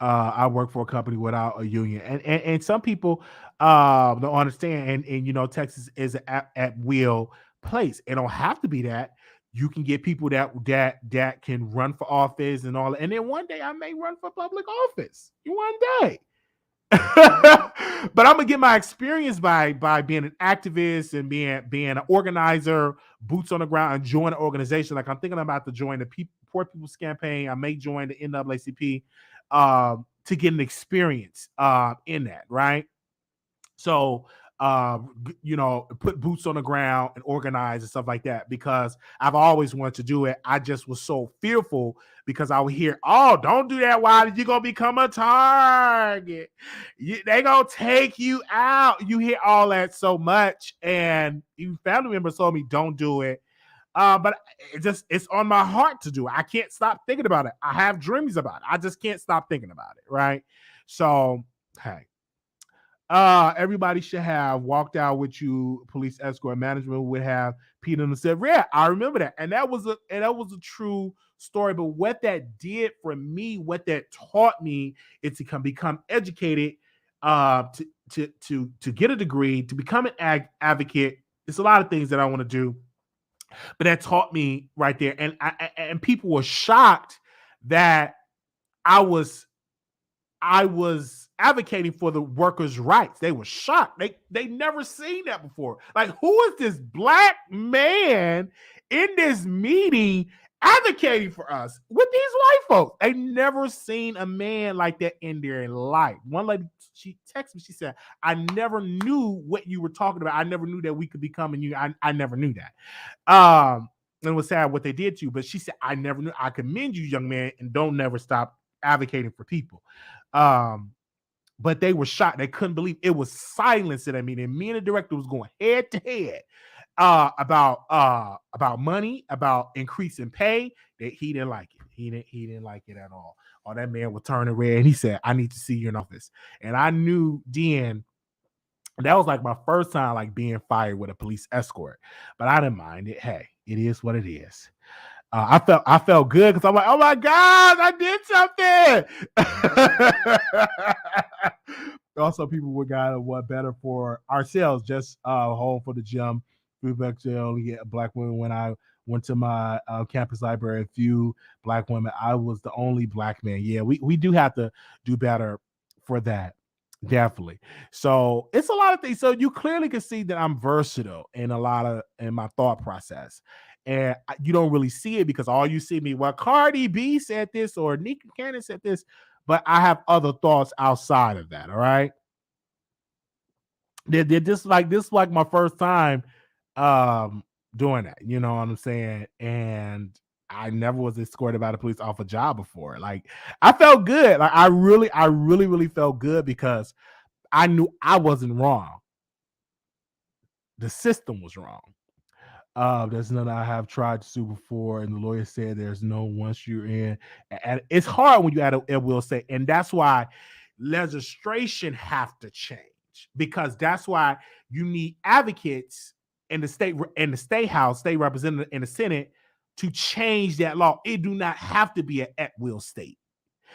I work for a company without a union, and some people don't understand. And Texas is an at will place. It don't have to be that. You can get people that can run for office and all. And then one day I may run for public office. One day. But I'm gonna get my experience by being an activist and being an organizer, boots on the ground, and join an organization. Like I'm thinking about to join the Poor People's Campaign. I may join the NAACP to get an experience in that, right? So put boots on the ground and organize and stuff like that, because I've always wanted to do it. I just was so fearful because I would hear, "Oh, don't do that. Why? You're gonna become a target. They gonna take you out." You hear all that so much, and even family members told me, "Don't do it." But it's on my heart to do it. I can't stop thinking about it. I have dreams about it. I just can't stop thinking about it, right? So, hey. Everybody should have walked out with you. Police escort management would have Peter and said, "Yeah, I remember that," and that was a true story. But what that did for me, what that taught me, is to become educated, to get a degree, to become an advocate. It's a lot of things that I want to do, but that taught me right there. And people were shocked that I was advocating for the workers' rights. They were shocked. They never seen that before. Like, who is this black man in this meeting advocating for us with these white folks? They never seen a man like that in their life. One lady, she texted me, she said, "I never knew what you were talking about. I never knew that we could become a union. I never knew that." And it was sad what they did to you, but she said, "I never knew." I commend you, young man, and don't never stop advocating for people. But they were shocked. They couldn't believe it was silence at that meeting. Me and the director was going head to head about money, about increasing pay. That he didn't like it. He didn't like it at all. Oh, that man was turning red, and he said, "I need to see you in office." And I knew then that was like my first time like being fired with a police escort, but I didn't mind it. Hey, it is what it is. I felt good because I'm like, "Oh my God, I did something." Also, people would got what better for ourselves, just home for the gym. We actually only get black women. When I went to my campus library, a few black women. I was the only black man. Yeah, we do have to do better for that. Definitely. So it's a lot of things. So you clearly can see that I'm versatile in my thought process. And you don't really see it because all you see me, well, Cardi B said this or Nika Cannon said this, but I have other thoughts outside of that. All right. They're just like this, like my first time doing that. You know what I'm saying? And I never was escorted by the police off a job before. Like I felt good. Like I really felt good because I knew I wasn't wrong. The system was wrong. There's none I have tried to sue before, and the lawyer said there's no once you're in. And it's hard when you add a will say, and that's why legislation have to change, because that's why you need advocates in the state house, state representative in the Senate to change that law. It do not have to be an at will state.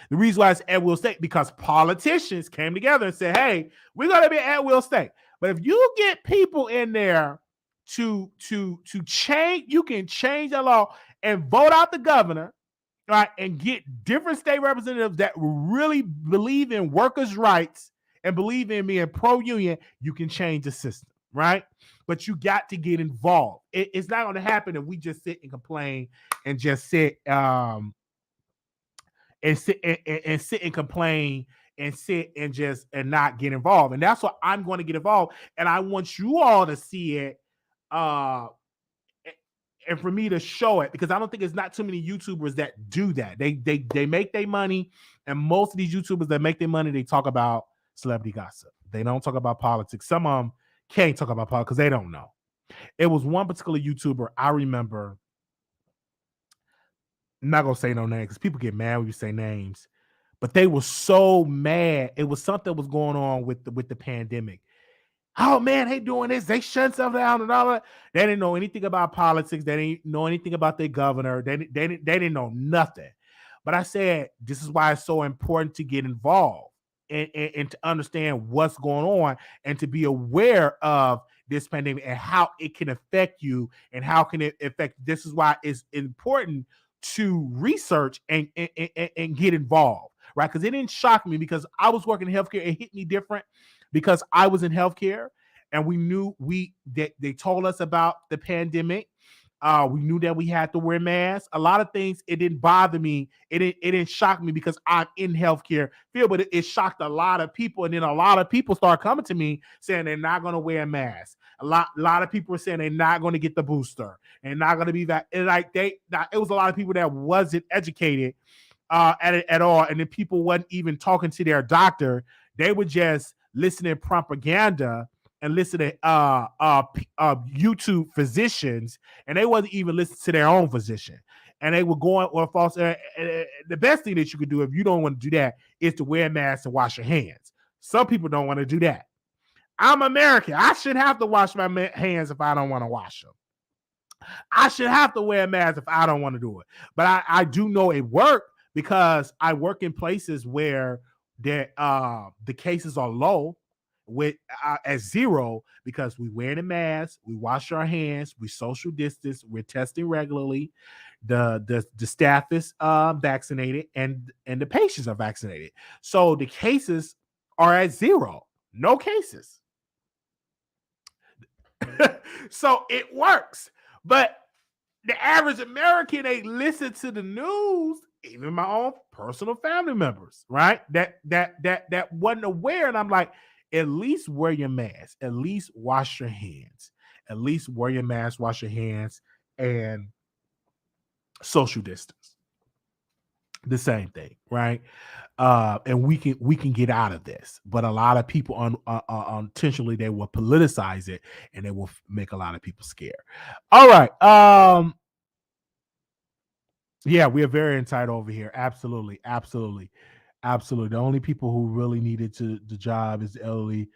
The reason why it's at will state because politicians came together and said, "Hey, we're gonna be at will state." But if you get people in there to change, you can change the law and vote out the governor, right? And get different state representatives that really believe in workers' rights and believe in being pro-union. You can change the system, right? But you got to get involved. It's not going to happen if we just sit and complain and just sit and sit and complain and sit and just and not get involved. And that's why I'm going to get involved. And I want you all to see it and for me to show it, because I don't think it's not too many YouTubers that do that. They make their money, and most of these YouTubers that make their money, they talk about celebrity gossip. They don't talk about politics. Some of them can't talk about politics because they don't know. It was one particular YouTuber I remember. I'm not gonna say no names because people get mad when you say names, but they were so mad. It was something that was going on with the pandemic. Oh man, they doing this. They shut stuff down and all that. They didn't know anything about politics. They didn't know anything about their governor. They didn't know nothing. But I said, this is why it's so important to get involved and to understand what's going on and to be aware of this pandemic and how it can affect you and how can it affect. This is why it's important to research and get involved, right? Because it didn't shock me because I was working in healthcare. It hit me different because I was in healthcare and we knew that they told us about the pandemic. We knew that we had to wear masks. A lot of things it didn't bother me. It didn't shock me because I'm in healthcare field, but it shocked a lot of people. And then a lot of people start coming to me saying they're not going to wear a mask. A lot of people are saying they're not going to get the booster and not going to be that. And like it was a lot of people that wasn't educated at all, and then people wasn't even talking to their doctor. They were just listening to propaganda and listening to YouTube physicians, and they wasn't even listening to their own physician. And they were going or false. The best thing that you could do if you don't want to do that is to wear a mask and wash your hands. Some people don't want to do that. I'm American. I shouldn't have to wash my hands if I don't want to wash them. I should have to wear a mask if I don't want to do it. But I do know it worked because I work in places where the cases are low with at zero because we wear the mask, we wash our hands, we social distance, we're testing regularly. The staff is vaccinated and the patients are vaccinated. So the cases are at zero, no cases. So it works. But the average American, they listen to the news, even my own personal family members, right? That wasn't aware. And I'm like, at least wear your mask, at least wash your hands, at least wear your mask, wash your hands, and social distance. The same thing, right? And we can get out of this. But a lot of people intentionally they will politicize it and they will make a lot of people scared. All right. Yeah, we are very entitled over here. Absolutely, absolutely, absolutely. The only people who really needed to the job is the elderly,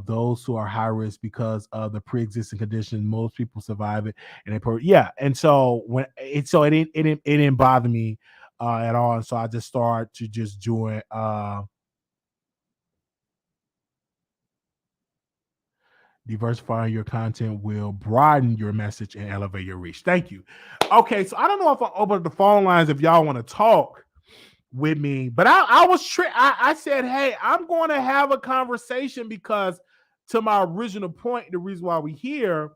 those who are high risk because of the pre-existing condition. Most people survive it, and yeah. And so it didn't bother me at all. And so I just started to just doing diversifying your content will broaden your message and elevate your reach. Thank you. Okay, so I don't know if I open up the phone lines if y'all want to talk with me, but I said, hey, I'm going to have a conversation because to my original point, the reason why we here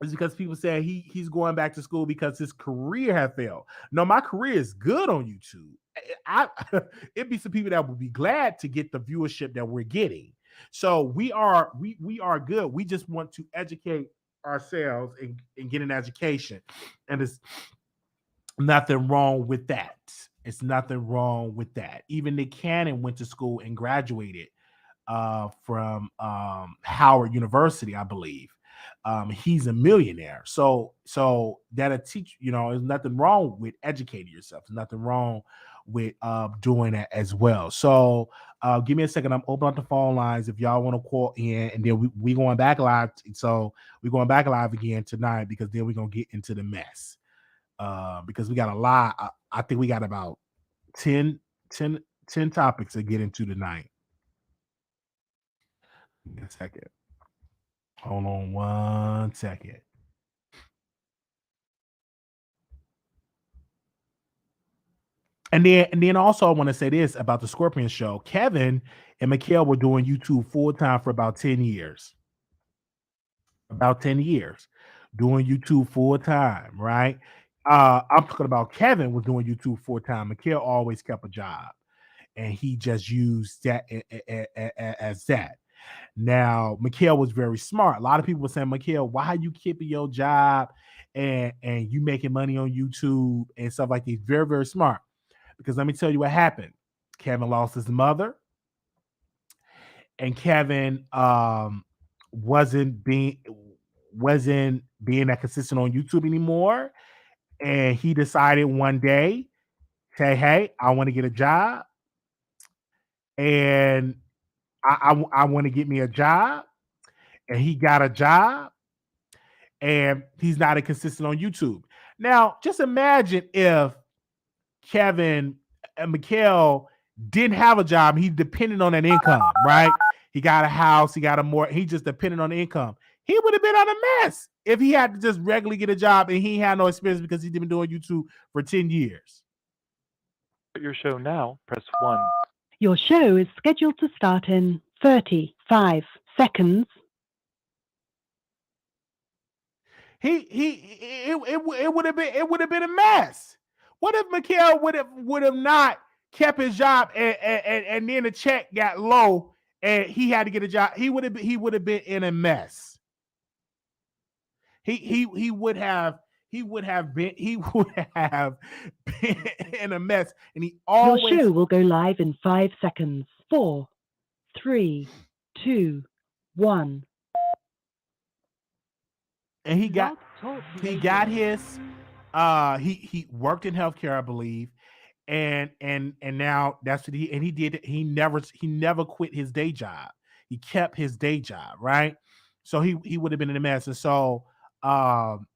is because people say he's going back to school because his career had failed. No, my career is good on YouTube. I it'd be some people that would be glad to get the viewership that we're getting. So we are good. We just want to educate ourselves and get an education. And it's nothing wrong with that. It's nothing wrong with that. Even Nick Cannon went to school and graduated from Howard University, I believe. He's a millionaire. So that'll teach, there's nothing wrong with educating yourself. There's nothing wrong with doing that as well. So give me a second. I'm opening up the phone lines if y'all want to call in, and then we going back live. So we're going back live again tonight because then we're gonna get into the mess. Because we got a lot. I think we got about 10 topics to get into tonight. Give me a second. Hold on 1 second. And then also I want to say this about the Scorpion show. Kevin and Mikhail were doing YouTube full time for about 10 years. About 10 years doing YouTube full time, right? I'm talking about Kevin was doing YouTube full time. Mikhail always kept a job and he just used that as that. Now, Mikhail was very smart. A lot of people were saying, Mikhail, why are you keeping your job and you making money on YouTube and stuff like that. Very, very smart. Because let me tell you what happened. Kevin lost his mother, and Kevin wasn't being wasn't being that consistent on YouTube anymore. And he decided one day, say, "Hey, I want to get a job, and I want to get me a job." And he got a job, and he's not a consistent on YouTube. Now, just imagine if Kevin and Mikhail didn't have a job. He depended on an income, right? He got a house, he got a more, he just depended on the income. He would have been on a mess if he had to just regularly get a job and he had no experience because he'd been doing YouTube for 10 years. Your show now, press 1. Your show is scheduled to start in 35 seconds. It would have been a mess. What if Mikhail would have not kept his job and then the check got low and he had to get a job? He would have been in a mess. He would have been in a mess. And he always. Your show will go live in 5 seconds. 4, 3, 2, 1. And he got his he worked in healthcare, I believe, and now that's what he did. He never quit his day job. He kept his day job, right? So he would have been in a mess. And so and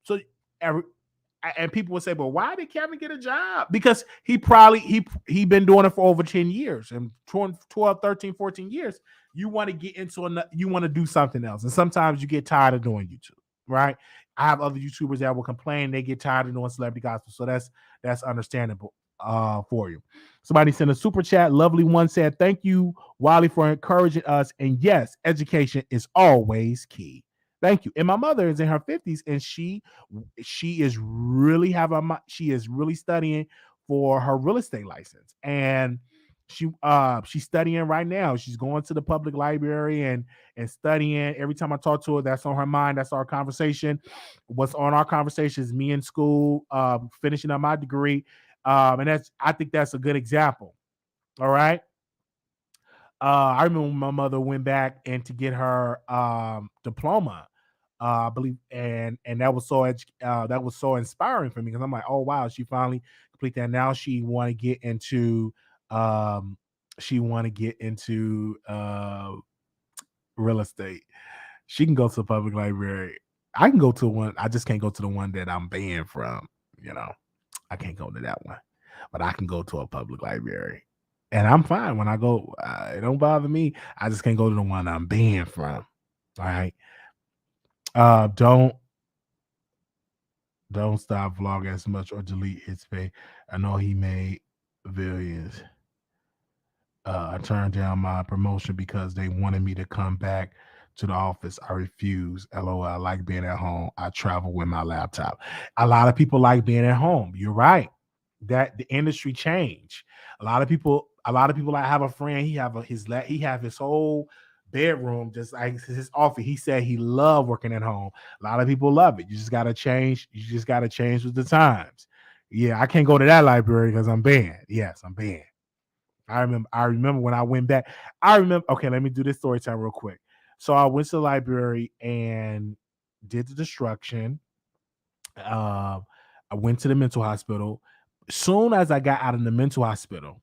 people would say, "But why did Kevin get a job?" Because he been doing it for over 10 years and 12, 13, 14 years. You want to get into you want to do something else, and sometimes you get tired of doing YouTube. Right, I have other YouTubers that will complain they get tired of doing celebrity gospel, so that's understandable for you. Somebody sent a super chat. Lovely one said, "Thank you, Wiley, for encouraging us. And yes, education is always key. Thank you." And my mother is in her 50s, and she is really studying for her real estate license, and she's studying right now. She's going to the public library and studying. Every time I talk to her, that's on her mind. That's our conversation. What's on our conversation is me in school, finishing up my degree. And I think that's a good example. All right. I remember when my mother went back and to get her diploma, I believe, and that was so inspiring for me because I'm like, oh wow, she finally complete that. Now she want to get into real estate. She can go to the public library. I can go to one. I just can't go to the one that I'm banned from. I can't go to that one, but I can go to a public library, and I'm fine when I go. It don't bother me. I just can't go to the one I'm banned from. All right. Don't stop vlog as much or delete his page. I know he made billions. I turned down my promotion because they wanted me to come back to the office. I refused. LOL. I like being at home. I travel with my laptop. A lot of people like being at home. You're right. That the industry changed. A lot of people. I have a friend. He have his whole bedroom just like his office. He said he loved working at home. A lot of people love it. You just gotta change. You just gotta change with the times. Yeah, I can't go to that library because I'm banned. Yes, I'm banned. I remember when I went back. Okay, let me do this story time real quick. So I went to the library and did the destruction. I went to the mental hospital. Soon as I got out of the mental hospital,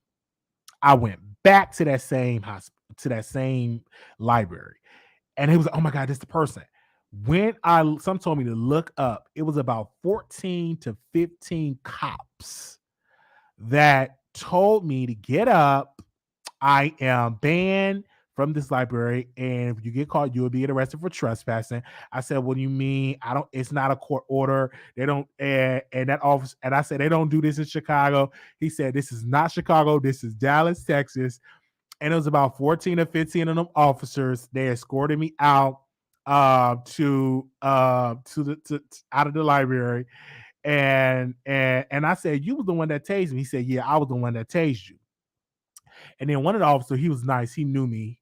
I went back to that same library. And it was, oh my God, this is the person. Some told me to look up, it was about 14 to 15 cops that told me to get up. I am banned from this library, and if you get caught, you will be arrested for trespassing. I said, "What do you mean? It's not a court order. They don't." And that office, and I said, "They don't do this in Chicago." He said, "This is not Chicago. This is Dallas, Texas." And it was about 14 or 15 of them officers. They escorted me out to out of the library. And I said, "You was the one that tased me." He said, "Yeah, I was the one that tased you." And then one of the officers, he was nice. He knew me.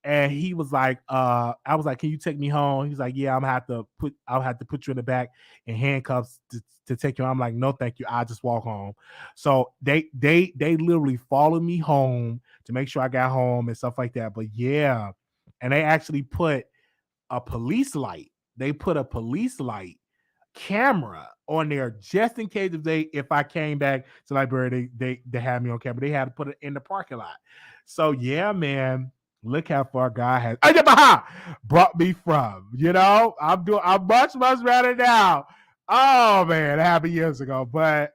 And he was like, I was like, can you take me home? He's like, yeah, I'll have to put you in the back in handcuffs to take you. I'm like, no, thank you. I'll just walk home. So they literally followed me home to make sure I got home and stuff like that. But yeah, and they actually put a police light. They put a police light camera on there just in case if I came back to the library, they had me on camera. They had to put it in the parking lot. So yeah, man, look how far God has brought me from. You know, I'm much better now. Oh man, that happened years ago. But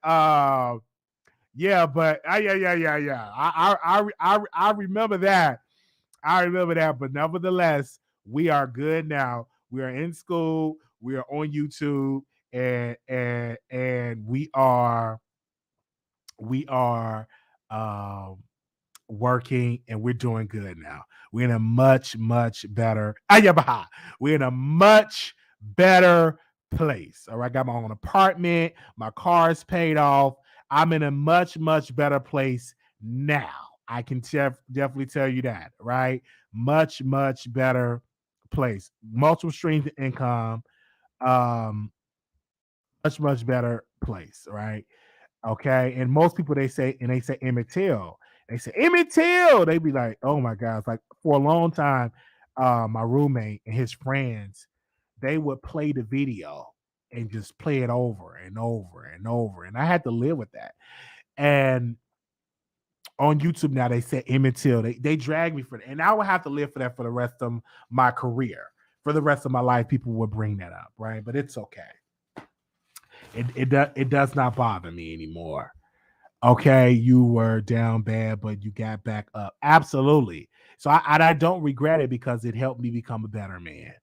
yeah, but yeah. I remember that. I remember that. But nevertheless, we are good now. We are in school. We are on YouTube, and we are working, and we're doing good now. We're in a much better. We're in a much better place. All right, I got my own apartment. My car is paid off. I'm in a much better place now. I can definitely tell you that, right? Much better place. Multiple streams of income. Much better place, right? Okay. And most people they say Emmett Till. They say Emmett Till. They be like, oh my God. It's like for a long time, my roommate and his friends, they would play the video and just play it over and over and over. And I had to live with that. And on YouTube now, they say Emmett Till. They drag me for that. And I would have to live for that for the rest of my career. For the rest of my life, people would bring that up, right? But it's okay. It does not bother me anymore. Okay, you were down bad, but you got back up. Absolutely. So I don't regret it because it helped me become a better man.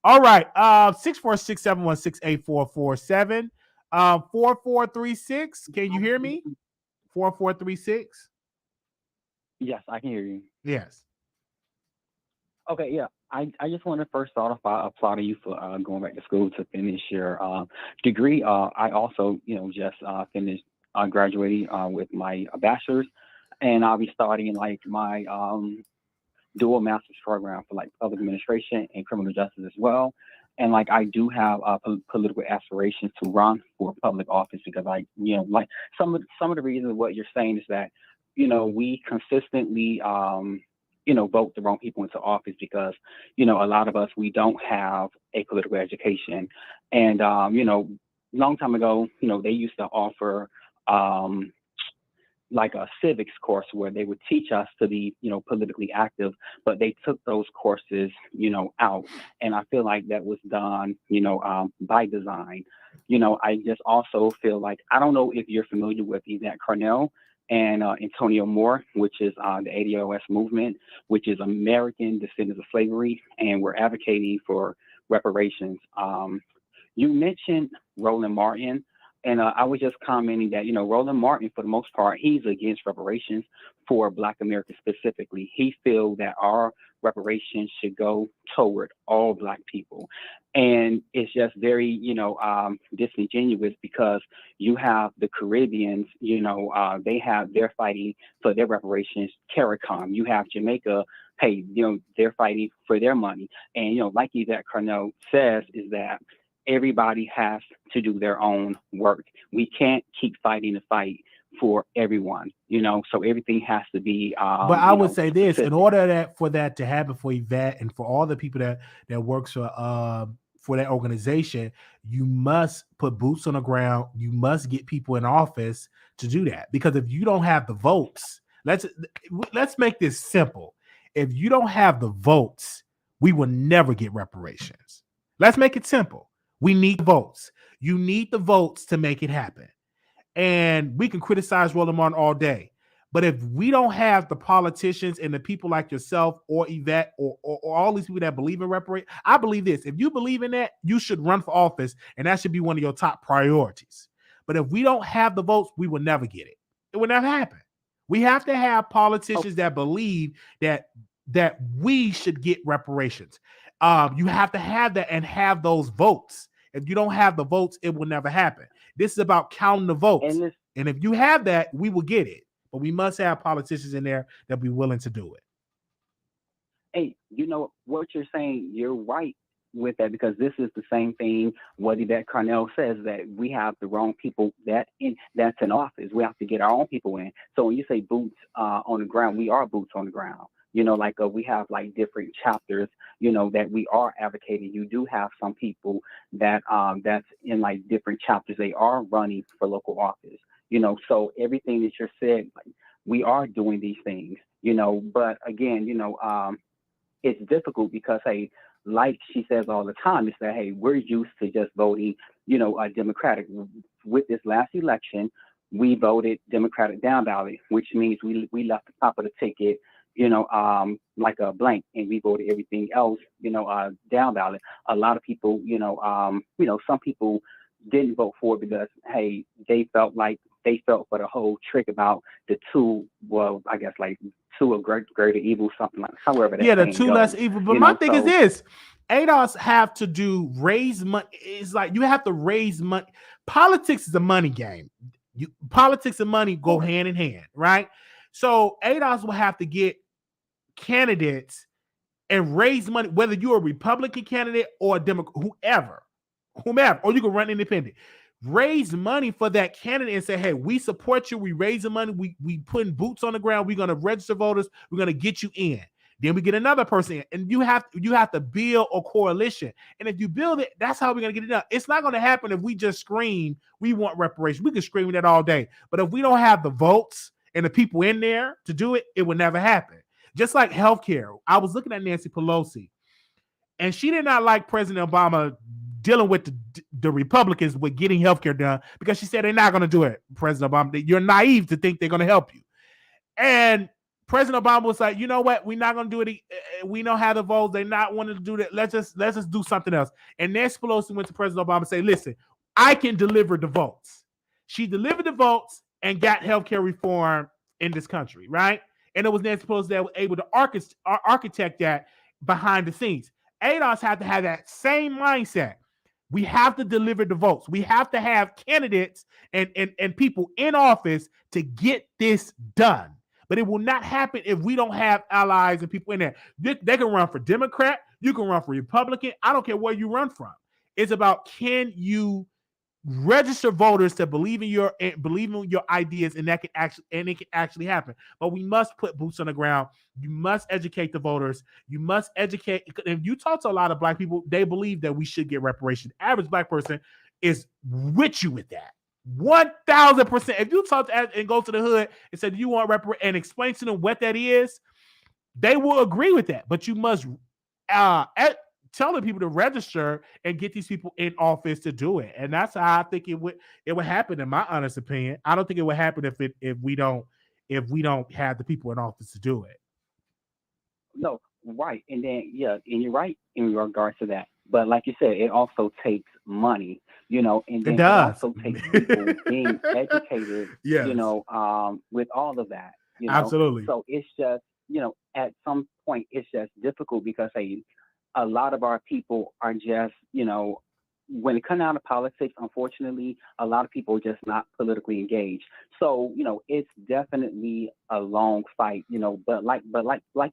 All right. 646-716-8447. 4436. Can you hear me? 4436. Yes, I can hear you. Yes. Okay, yeah. I just want to first start off by applauding you for going back to school to finish your degree. I also, just finished graduating with my bachelor's, and I'll be starting like my dual master's program for like public administration and criminal justice as well. And like I do have political aspirations to run for public office because like some of the reasons what you're saying is that we consistently vote the wrong people into office because a lot of us we don't have a political education, and long time ago they used to offer like a civics course where they would teach us to be, politically active, but they took those courses, out. And I feel like that was done, by design. I just also feel like, I don't know if you're familiar with Yvette Carnell and Antonio Moore, which is the ADOS movement, which is American Descendants of Slavery, and we're advocating for reparations. You mentioned Roland Martin. And I was just commenting that, Roland Martin, for the most part, he's against reparations for Black America specifically. He feels that our reparations should go toward all Black people. And it's just very, disingenuous because you have the Caribbeans, they're fighting for their reparations, CARICOM. You have Jamaica, hey, they're fighting for their money. And, like Yvette Carnell says, is that everybody has to do their own work. We can't keep fighting the fight for everyone, so everything has to be. But I would say this: in order for that to happen for Yvette and for all the people that works for that organization, you must put boots on the ground. You must get people in office to do that. Because if you don't have the votes, let's make this simple. If you don't have the votes, we will never get reparations. Let's make it simple. We need votes. You need the votes to make it happen. And we can criticize Roland Martin all day. But if we don't have the politicians and the people like yourself or Yvette or all these people that believe in reparations, I believe this. If you believe in that, you should run for office, and that should be one of your top priorities. But if we don't have the votes, we will never get it. It will never happen. We have to have politicians that believe that we should get reparations. You have to have that and have those votes. If you don't have the votes, it will never happen. This is about counting the votes. And if you have that, we will get it. But we must have politicians in there that be willing to do it. hey, you know what you're saying, you're right with that, because this is the same thing what Yvette Carnell says, that we have the wrong people that's in office. We have to get our own people in. So when you say boots on the ground, we are boots on the ground. You know, like we have like different chapters, you know, that we are advocating. You do have some people that that's in like different chapters. They are running for local office. You know, so everything that you're saying, like, we are doing these things. You know, but again, you know, it's difficult because, hey, like she says all the time, is that, hey, we're used to just voting, you know, Democratic. With this last election, we voted Democratic down ballot, which means we left the top of the ticket, you know, like a blank, and we voted everything else, you know, down ballot. A lot of people, some people didn't vote for it because, hey, they felt for the whole trick about the two, well, I guess like two of greater evil, something like, however that Yeah, the saying two goes. less evil. But You my know, thing is so this: ADOS have to raise money. It's like you have to raise money. Politics is a money game. Politics and money go hand in hand, right? So ADOS will have to get candidates and raise money, whether you're a Republican candidate or a Democrat, whomever, or you can run independent. Raise money for that candidate and say, hey, we support you. We raising money. We putting boots on the ground. We're going to register voters. We're going to get you in. Then we get another person in. And you have to build a coalition. And if you build it, that's how we're going to get it done. It's not going to happen if we just scream, we want reparations. We can scream that all day. But if we don't have the votes and the people in there to do it, it will never happen. Just like healthcare. I was looking at Nancy Pelosi, and she did not like President Obama dealing with the Republicans with getting healthcare done, because she said they're not going to do it, President Obama. You're naive to think they're going to help you. And President Obama was like, you know what? We're not going to do it. We don't have the votes. They're not wanting to do that. Let's just do something else. And Nancy Pelosi went to President Obama and said, listen, I can deliver the votes. She delivered the votes and got healthcare reform in this country, right? And it was Nancy Pelosi that was able to architect that behind the scenes. ADOS had to have that same mindset. We have to deliver the votes. We have to have candidates and people in office to get this done. But it will not happen if we don't have allies and people in there. They can run for Democrat. You can run for Republican. I don't care where you run from. It's about, can you register voters to believe in your ideas, and it can actually happen. But we must put boots on the ground. You must educate the voters. You must educate. If you talk to a lot of Black people, they believe that we should get reparations. The average Black person is with you with that. 1,000%. If you talk to and go to the hood and say, do you want and explain to them what that is, they will agree with that. But you must tell the people to register and get these people in office to do it. And that's how I think it would happen, in my honest opinion. I don't think it would happen if we don't have the people in office to do it. no, right. And then, yeah, and you're right in regards to that. But like you said, it also takes money, you know, and then It does. also takes people being educated, Yes. you know, with all of that, you know. Absolutely. So it's just, you know, at some point it's just difficult because, hey, a lot of our people are just, you know, when it comes down to politics, unfortunately, a lot of people are just not politically engaged. So, you know, it's definitely a long fight, you know, but like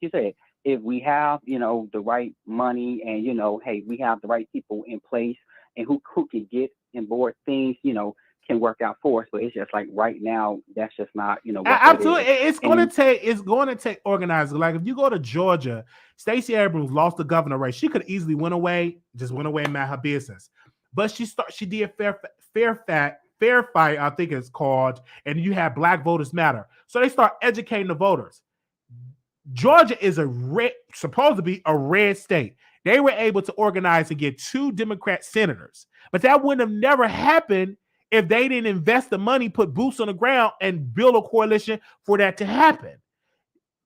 you said, if we have, you know, the right money and, you know, hey, we have the right people in place and who can get in board, things, you know, can work out for us. But it's just like right now, that's just not, you know, what absolutely. it is. It's going to take organizers. Like if you go to Georgia, Stacey Abrams lost the governor race. She could easily went away and mind her business. But she did fair fight, I think it's called, and you have Black Voters Matter. So they start educating the voters. Georgia is supposed to be a red state. They were able to organize and get 2 Democrat senators, but that wouldn't have never happened if they didn't invest the money, put boots on the ground, and build a coalition for that to happen.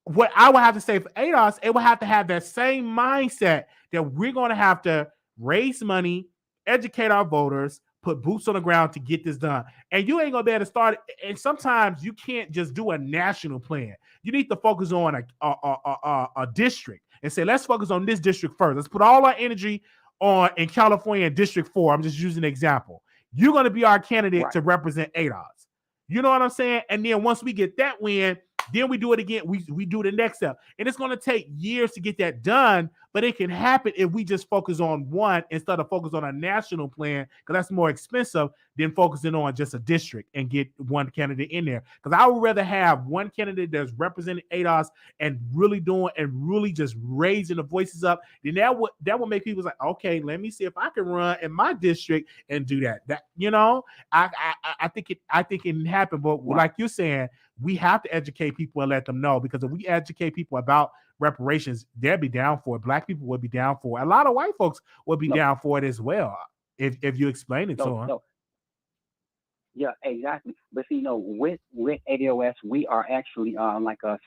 What I would have to say for ADOS, it would have to have that same mindset that we're going to have to raise money, educate our voters, put boots on the ground to get this done. And you ain't going to be able to start it. And sometimes you can't just do a national plan. You need to focus on a district and say, let's focus on this district first. Let's put all our energy on in California District 4. I'm just using an example. You're going to be our candidate to represent ADOS. You know what I'm saying? And then once we get that win, Then we do it again. We do the next step. And it's going to take years to get that done, but it can happen if we just focus on one instead of focus on a national plan, because that's more expensive than focusing on just a district and get one candidate in there. Because I would rather have one candidate that's representing ADOS and really doing and really just raising the voices up. Then that would make people like, okay, let me see if I can run in my district and do that. I think it can happen. But like you're saying, we have to educate people and let them know, because if we educate people about reparations, they'll be down for it. Black people would be down for it. A lot of white folks would be down for it as well if you explain it to them. Yeah, exactly. But see, with ADOS, we are actually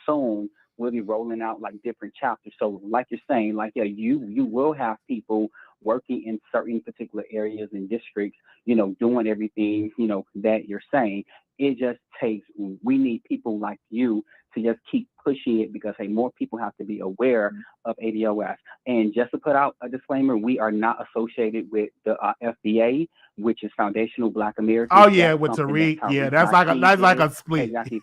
soon we'll be rolling out like different chapters. So like you're saying, you will have people working in certain particular areas and districts, doing everything, that you're saying. It just takes, we need people like you to just keep pushing it, because more people have to be aware of ADOS. And just to put out a disclaimer, we are not associated with the FBA, which is Foundational Black Americans. Oh yeah, with Tariq. Yeah, that's like a split. Exactly.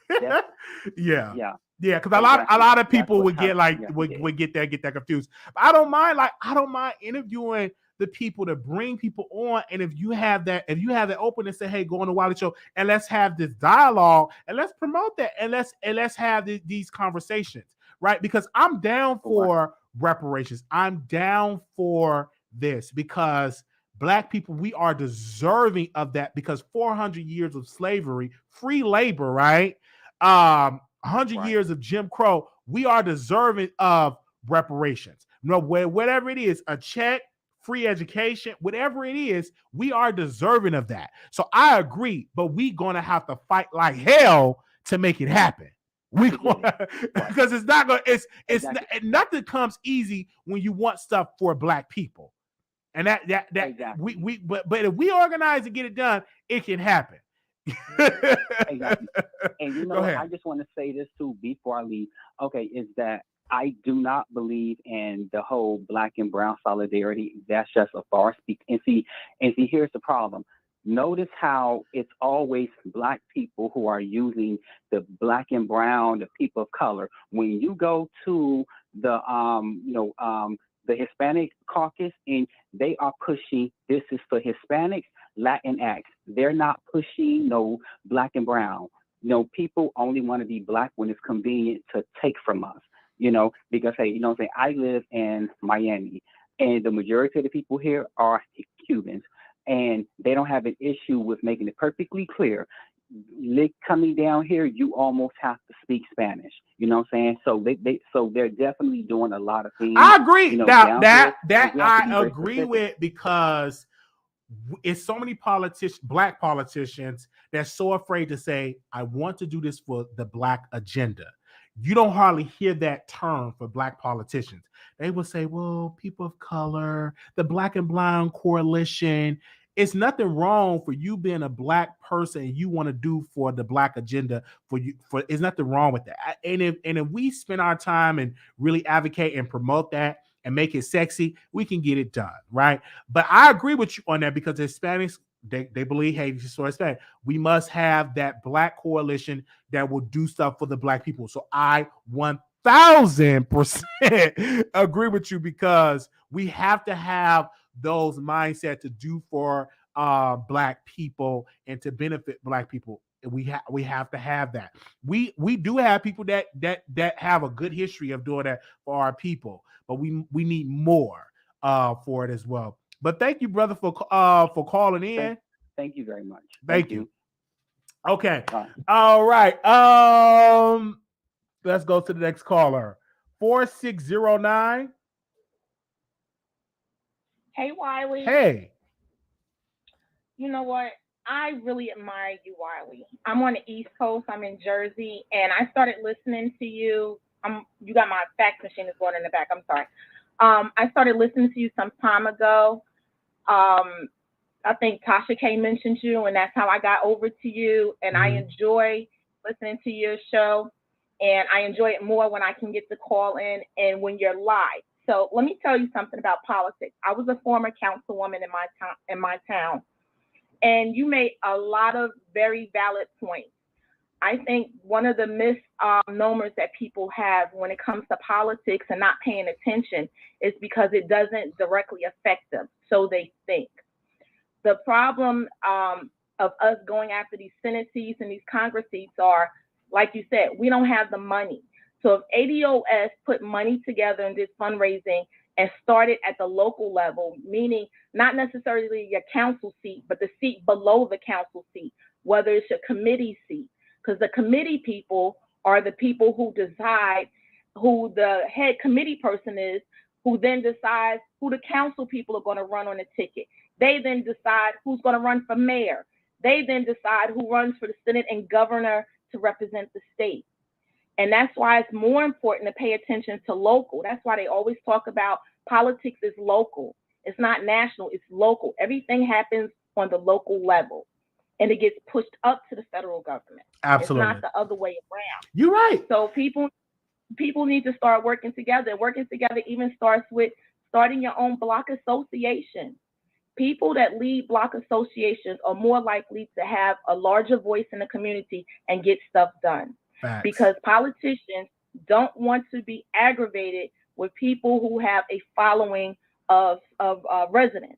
Yeah. Yeah. Yeah, because a lot of people would get that confused. But I don't mind interviewing the people to bring people on. And if you have that openness, say, hey, go on the Wiley Show and let's have this dialogue and let's promote that and let's have these conversations, right? Because I'm down for reparations. I'm down for this because Black people, we are deserving of that, because 400 years of slavery, free labor, right? 100 years of Jim Crow, we are deserving of reparations. Whatever it is, a check, free education, whatever it is, we are deserving of that. So I agree, but we're going to have to fight like hell to make it happen. Because it's not going. Nothing comes easy when you want stuff for Black people, and exactly. But if we organize and get it done, it can happen. Exactly. And I just want to say this too before I leave. Okay, is that I do not believe in the whole Black and brown solidarity. That's just a farce. And see, here's the problem. Notice how it's always Black people who are using the Black and brown, the people of color. When you go to the Hispanic caucus, and they are pushing, this is for Hispanics, Latinx. They're not pushing no Black and brown. People only want to be Black when it's convenient to take from us, because, hey, I live in Miami, and the majority of the people here are Cubans, and they don't have an issue with making it perfectly clear. Coming down here, you almost have to speak Spanish. You know what I'm saying? So they're definitely doing a lot of things. I agree. That I agree with, because it's so many Black politicians that's so afraid to say, I want to do this for the Black agenda. You don't hardly hear that term for Black politicians. They will say, well, people of color, the Black and Brown Coalition. It's nothing wrong for you being a Black person and you want to do for the Black agenda it's nothing wrong with that. And if we spend our time and really advocate and promote that and make it sexy, we can get it done, right? But I agree with you on that, because the Hispanics, they believe, hey, this is for Hispanic. We must have that Black coalition that will do stuff for the Black people. So I 1000% agree with you, because we have to have those mindset to do for Black people and to benefit Black people. We have to have that. We do have people that have a good history of doing that for our people, but we need more for it as well. But thank you, brother, for calling in. Thank you very much. Thank you. Okay. All right. Let's go to the next caller. 4609. Hey, Wiley. Hey. You know what? I really admire you, Wiley. I'm on the East Coast. I'm in Jersey, and I started listening to you. You got my fax machine is going in the back. I'm sorry. I started listening to you some time ago. I think Tasha K mentioned you, and that's how I got over to you. And I enjoy listening to your show, and I enjoy it more when I can get to call in and when you're live. So let me tell you something about politics. I was a former councilwoman in my town, and you made a lot of very valid points. I think one of the misnomers that people have when it comes to politics and not paying attention is because it doesn't directly affect them. So they think. The problem of us going after these Senate seats and these Congress seats are, like you said, we don't have the money. So if ADOS put money together and did fundraising and started at the local level, meaning not necessarily your council seat, but the seat below the council seat, whether it's a committee seat, because the committee people are the people who decide who the head committee person is, who then decides who the council people are going to run on a ticket. They then decide who's going to run for mayor. They then decide who runs for the Senate and governor to represent the state. And that's why it's more important to pay attention to local. That's why they always talk about politics is local. It's not national, it's local. Everything happens on the local level. And it gets pushed up to the federal government. Absolutely. It's not the other way around. You're right. So people need to start working together. Working together even starts with starting your own block association. People that lead block associations are more likely to have a larger voice in the community and get stuff done. Facts. Because politicians don't want to be aggravated with people who have a following of residents.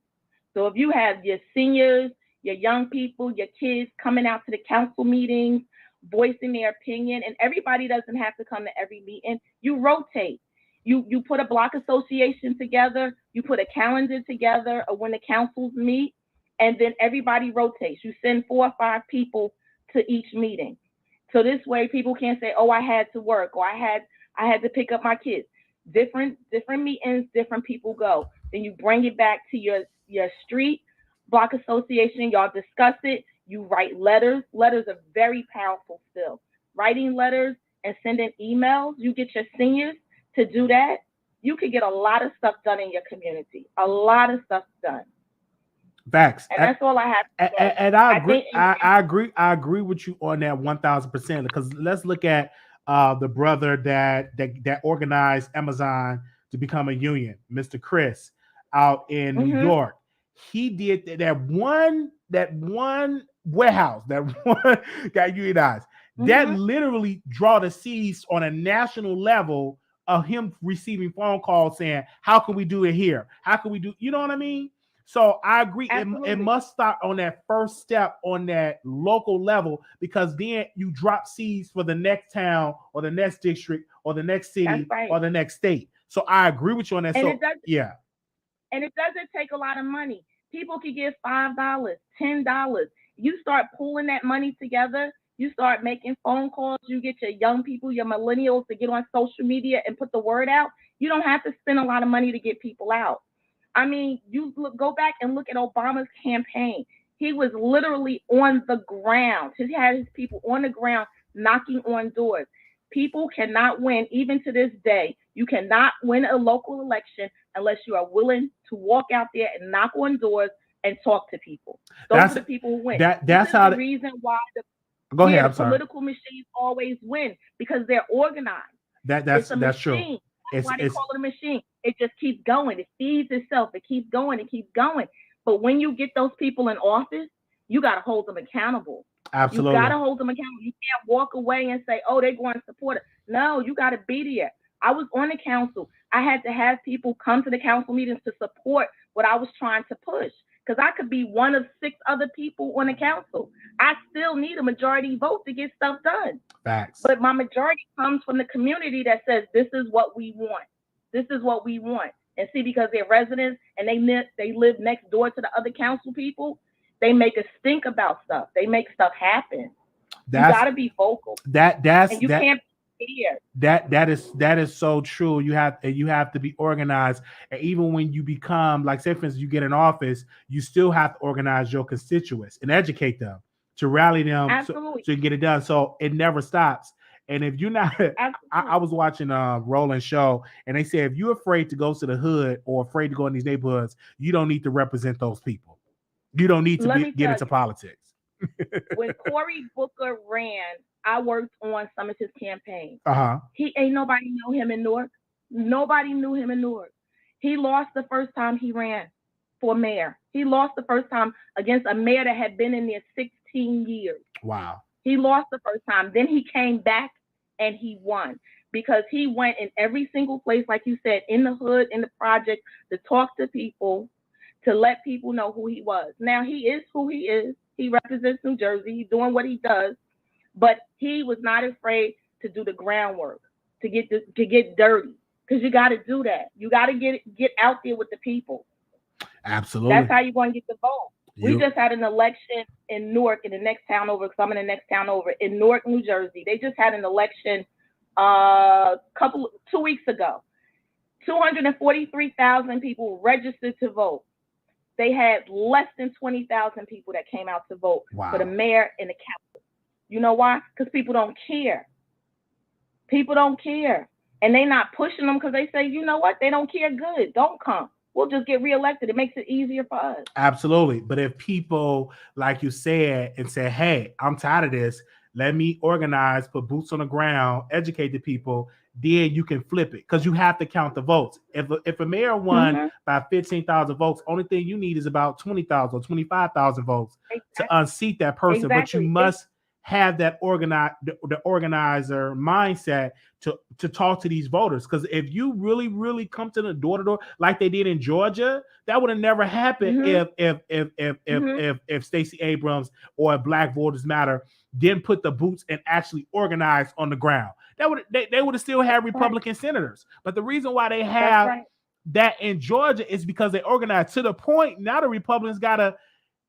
So if you have your seniors, your young people, your kids coming out to the council meetings, voicing their opinion, and everybody doesn't have to come to every meeting, you rotate. You put a block association together, you put a calendar together of when the councils meet, and then everybody rotates. You send 4 or 5 people to each meeting. So this way people can't say, oh, I had to work, or I had to pick up my kids. Different meetings, different people go. Then you bring it back to your street block association, y'all discuss it, you write letters. Letters are very powerful still. Writing letters and sending emails, you get your seniors to do that, you could get a lot of stuff done in your community. A lot of stuff done. Facts. And that's all I have to say. And I agree. I agree with you on that 1,000%. Because let's look at the brother that organized Amazon to become a union, Mr. Chris, out in New York. He did that one warehouse that one got unionized. That literally draw the seeds on a national level of him receiving phone calls saying, how can we do it here? How can we do, you know what I mean? So I agree. It must start on that first step on that local level, because then you drop seeds for the next town or the next district or the next city or the next state. So I agree with you on that. And and it doesn't take a lot of money. People can give $5, $10. You start pulling that money together. You start making phone calls. You get your young people, your millennials to get on social media and put the word out. You don't have to spend a lot of money to get people out. I mean, go back and look at Obama's campaign. He was literally on the ground. He had his people on the ground knocking on doors. People cannot win, even to this day. You cannot win a local election unless you are willing to walk out there and knock on doors and talk to people. Those are the people who win. That's how the reason why the political machines always win, because they're organized. That's true. That's why they call it a machine. It just keeps going. It feeds itself. It keeps going. It keeps going. But when you get those people in office, you got to hold them accountable. Absolutely. You got to hold them accountable. You can't walk away and say, oh, they're going to support it. No, you got to be there. I was on the council. I had to have people come to the council meetings to support what I was trying to push, because I could be one of 6 other people on the council. I still need a majority vote to get stuff done. Facts. But my majority comes from the community that says, this is what we want. This is what we want. And see, because they're residents and they live next door to the other council people, they make us think about stuff. They make stuff happen. You got to be vocal. Can't be here. That is so true. You have to be organized. And even when you become, like, say for instance, you get in office, you still have to organize your constituents and educate them to rally them so you can get it done. So it never stops. And if you're not, I was watching Roland Show, and they said if you're afraid to go to the hood or afraid to go in these neighborhoods, you don't need to represent those people. You don't need to get into politics. When Cory Booker ran, I worked on some of his campaigns. He ain't nobody knew him in Newark. Nobody knew him in Newark. He lost the first time he ran for mayor. He lost the first time against a mayor that had been in there 16 years. Wow. He lost the first time. Then he came back and he won because he went in every single place, like you said, in the hood, in the project, to talk to people, to let people know who he was. Now, he is who he is. He represents New Jersey. He's doing what he does. But he was not afraid to do the groundwork, to get dirty, because you got to do that. You got to get out there with the people. Absolutely. That's how you're going to get the vote. We just had an election in Newark, in the next town over, because I'm in the next town over, in Newark, New Jersey. They just had an election 2 weeks ago. 243,000 people registered to vote. They had less than 20,000 people that came out to vote for the mayor and the council. You know why? Because people don't care. People don't care. And they're not pushing them because they say, you know what? They don't care. Good. Don't come. We'll just get reelected. It makes it easier for us. Absolutely. But if people, like you said, and say, hey, I'm tired of this, let me organize, put boots on the ground, educate the people, then you can flip it, because you have to count the votes. If a mayor won by 15,000 votes, only thing you need is about 20,000 or 25,000 votes to unseat that person. But you must have that the organizer mindset to talk to these voters, because if you really come to the door to door like they did in Georgia, that would have never happened if Stacey Abrams or Black Voters Matter didn't put the boots and actually organize on the ground. They would have still had Republican senators. But the reason why they have that in Georgia is because they organized to the point now the Republicans gotta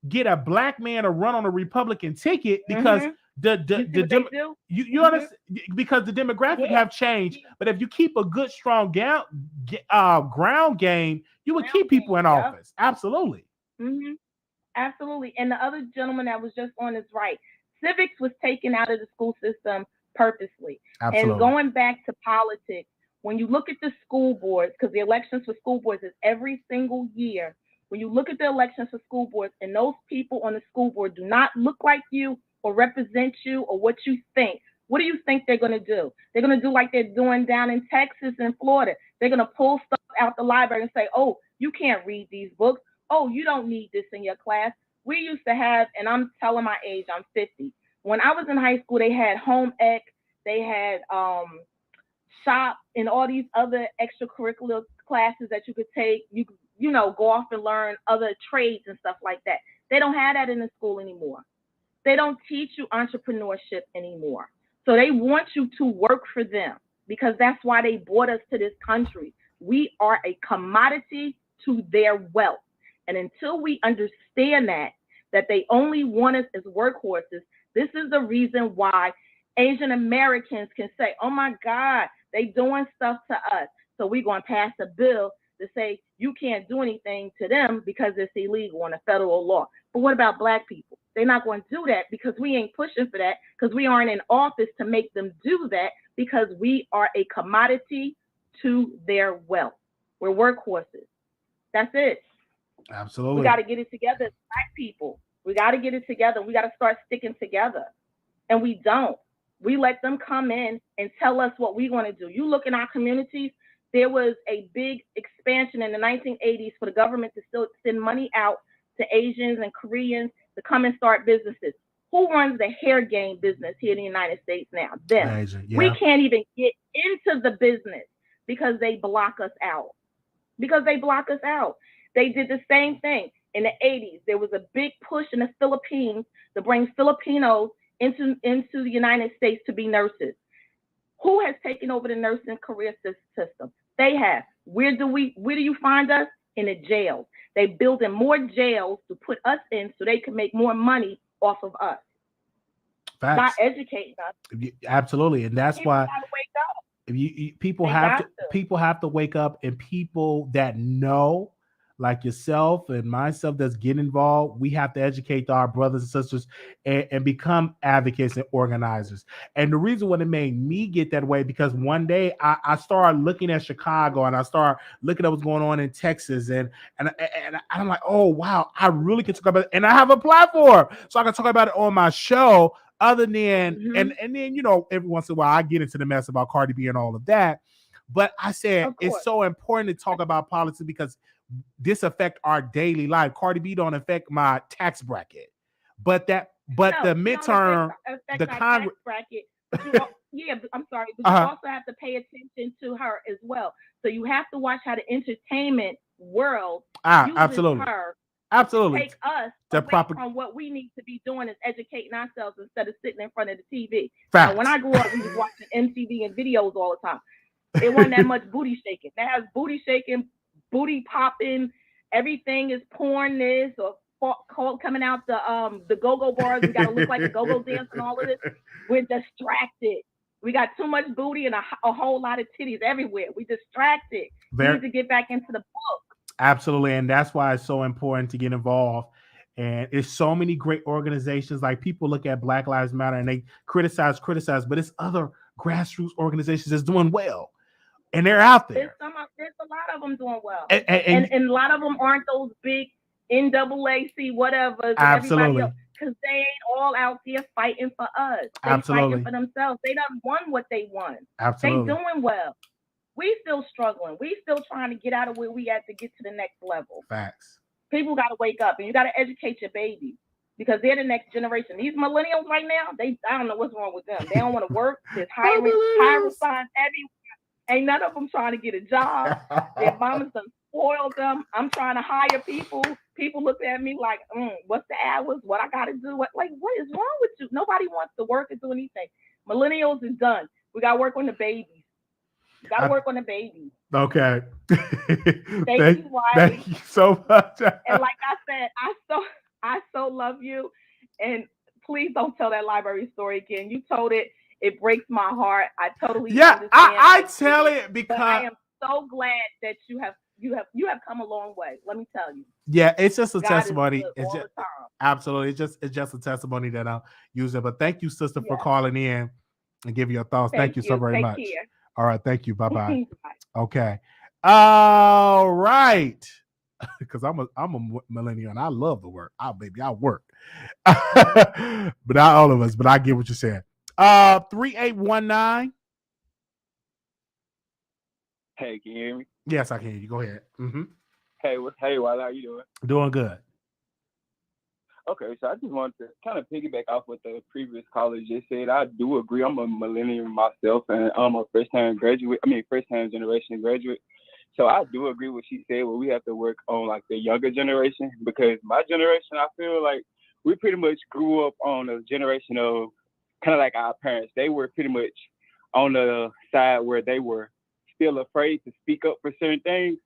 get a black man to run on a Republican ticket because you understand, because the demographic have changed. But if you keep a good strong ground game, you would keep people in office. Absolutely. Absolutely. And the other gentleman that was just on is right. Civics was taken out of the school system purposely. Absolutely. And going back to politics, when you look at the school boards, because the elections for school boards is every single year, when you look at the elections for school boards and those people on the school board do not look like you or represent you or what you think, what do you think they're going to do? They're going to do like they're doing down in Texas and Florida. They're going to pull stuff out the library and say, oh, you can't read these books. Oh, you don't need this in your class. We used to have, and I'm telling my age, I'm 50. When I was in high school, they had home ec, they had shop and all these other extracurricular classes that you could take. You could, go off and learn other trades and stuff like that. They don't have that in the school anymore. They don't teach you entrepreneurship anymore. So they want you to work for them because that's why they brought us to this country. We are a commodity to their wealth. And until we understand that they only want us as workhorses, this is the reason why Asian Americans can say, oh my God, they doing stuff to us. So we're going to pass a bill to say you can't do anything to them because it's illegal on a federal law. But what about Black people? They're not going to do that because we ain't pushing for that, because we aren't in office to make them do that, because we are a commodity to their wealth. We're workhorses. That's it. Absolutely. We got to get it together as Black people. We got to get it together. We got to start sticking together. And we don't. We let them come in and tell us what we want to do. You look in our communities, there was a big expansion in the 1980s for the government to still send money out to Asians and Koreans to come and start businesses. Who runs the hair game business here in the United States now? Them. Asian, yeah. We can't even get into the business because they block us out. They did the same thing in the 80s. There was a big push in the Philippines to bring Filipinos into the United States to be nurses. Who has taken over the nursing career system? They have. Where do you find us? In the jails. They building more jails to put us in so they can make more money off of us. Facts. Not educating us. Absolutely, and that's People why gotta wake up. people have to wake up, and people that know, like yourself and myself, that's getting involved, we have to educate our brothers and sisters and become advocates and organizers. And the reason why it made me get that way, because one day I started looking at Chicago and I started looking at what's going on in Texas, and I'm like, oh wow, I really can talk about it, and I have a platform, so I can talk about it on my show. Other than and then every once in a while I get into the mess about Cardi B and all of that, but I said it's so important to talk about politics because this affect our daily life. Cardi B don't affect my tax bracket, but But No, the it don't midterm, affect the our Congress. tax bracket. But you, yeah, I'm sorry, but you also have to pay attention to her as well. So you have to watch how the entertainment world uses Absolutely. her Absolutely. to take us away from what we need to be doing is educating ourselves instead of sitting in front of the TV. Facts. Now, when I grew up, we was watching MTV and videos all the time. It wasn't that much booty shaking. Now it's booty shaking, booty popping. Everything is porn this or coming out the go-go bars. We got to look like a go-go dance and all of this. We're distracted. We got too much booty and a whole lot of titties everywhere. We distracted. We need to get back into the book. Absolutely. And that's why it's so important to get involved. And it's so many great organizations. Like people look at Black Lives Matter and they criticize, but it's other grassroots organizations that's doing well. And they're out there. There's a lot of them doing well. And a lot of them aren't those big NAACP whatever. Absolutely. Because they ain't all out there fighting for us. They fighting for themselves. They done won what they won. Absolutely. They doing well. We still struggling. We still trying to get out of where we at to get to the next level. Facts. People got to wake up, and you got to educate your babies because they're the next generation. These millennials right now, I don't know what's wrong with them. They don't want to work. There's hiring signs everywhere. Ain't none of them trying to get a job. Their mamas done spoiled them. I'm trying to hire people. People look at me like, what's the hours? What I got to do? What is wrong with you? Nobody wants to work or do anything. Millennials is done. We got to work on the babies. Got to work on the babies. Okay. Thank you, Wiley. Thank you so much. And like I said, I so love you. And please don't tell that library story again. You told it. It breaks my heart. I totally understand. I tell it because I am so glad that you have come a long way. Let me tell you. Yeah, it's just a God testimony. It's just absolutely. It's just a testimony that I'll use it. But thank you, sister, for calling in and giving your thoughts. Thank you so very much. Care. All right, thank you. Bye-bye. Okay. All right. Because I'm a millennial and I love the work. I work. But not all of us, but I get what you're saying. 3819. Hey, can you hear me? Yes, I can hear you. Go ahead. Mm-hmm. Hey, Wiley, how you doing? Doing good. Okay, so I just wanted to kind of piggyback off what the previous caller just said. I do agree. I'm a millennial myself, and I'm a first-time generation graduate. So I do agree with what she said. Well, we have to work on like the younger generation because my generation, I feel like we pretty much grew up on a generation of kind of like our parents. They were pretty much on the side where they were still afraid to speak up for certain things.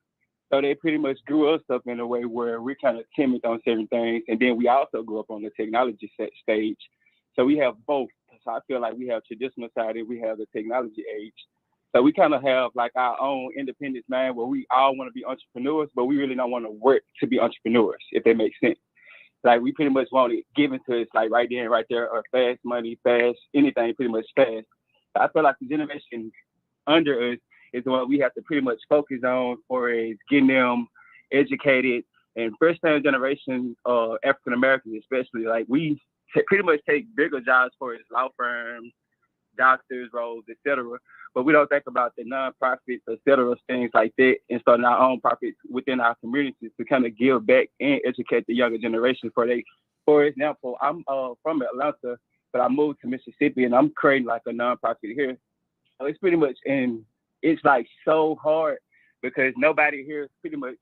So they pretty much grew us up in a way where we're kind of timid on certain things. And then we also grew up on the technology stage. So we have both. So I feel like we have traditional side and we have the technology age. So we kind of have like our own independence mind where we all want to be entrepreneurs, but we really don't want to work to be entrepreneurs, if that makes sense. Like we pretty much want it given to us like right then, right there, or fast money, fast, anything pretty much fast. So I feel like the generation under us is what we have to pretty much focus on for is getting them educated. And first-time generation African Americans especially, like we pretty much take bigger jobs for his law firms, doctors, roles, etc. But we don't think about the nonprofits, etc., things like that, and starting our own profits within our communities to kind of give back and educate the younger generation. For example, I'm from Atlanta, but I moved to Mississippi and I'm creating like a nonprofit here. So it's pretty much it's like so hard because nobody here is pretty much,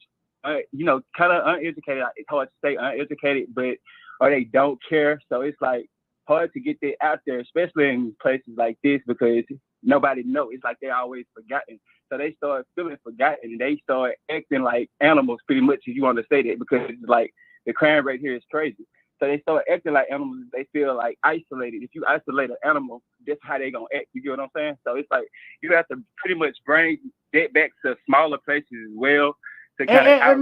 kind of uneducated. It's hard to say uneducated, or they don't care. So it's like hard to get that out there, especially in places like this because nobody knows. It's like they're always forgotten. So they start feeling forgotten and they start acting like animals pretty much, if you want to say that, because it's like the crime rate here is crazy. So they start acting like animals. They feel like isolated. If you isolate an animal, that's how they gonna act. You get what I'm saying? So it's like you have to pretty much bring that back to smaller places as well. To kind I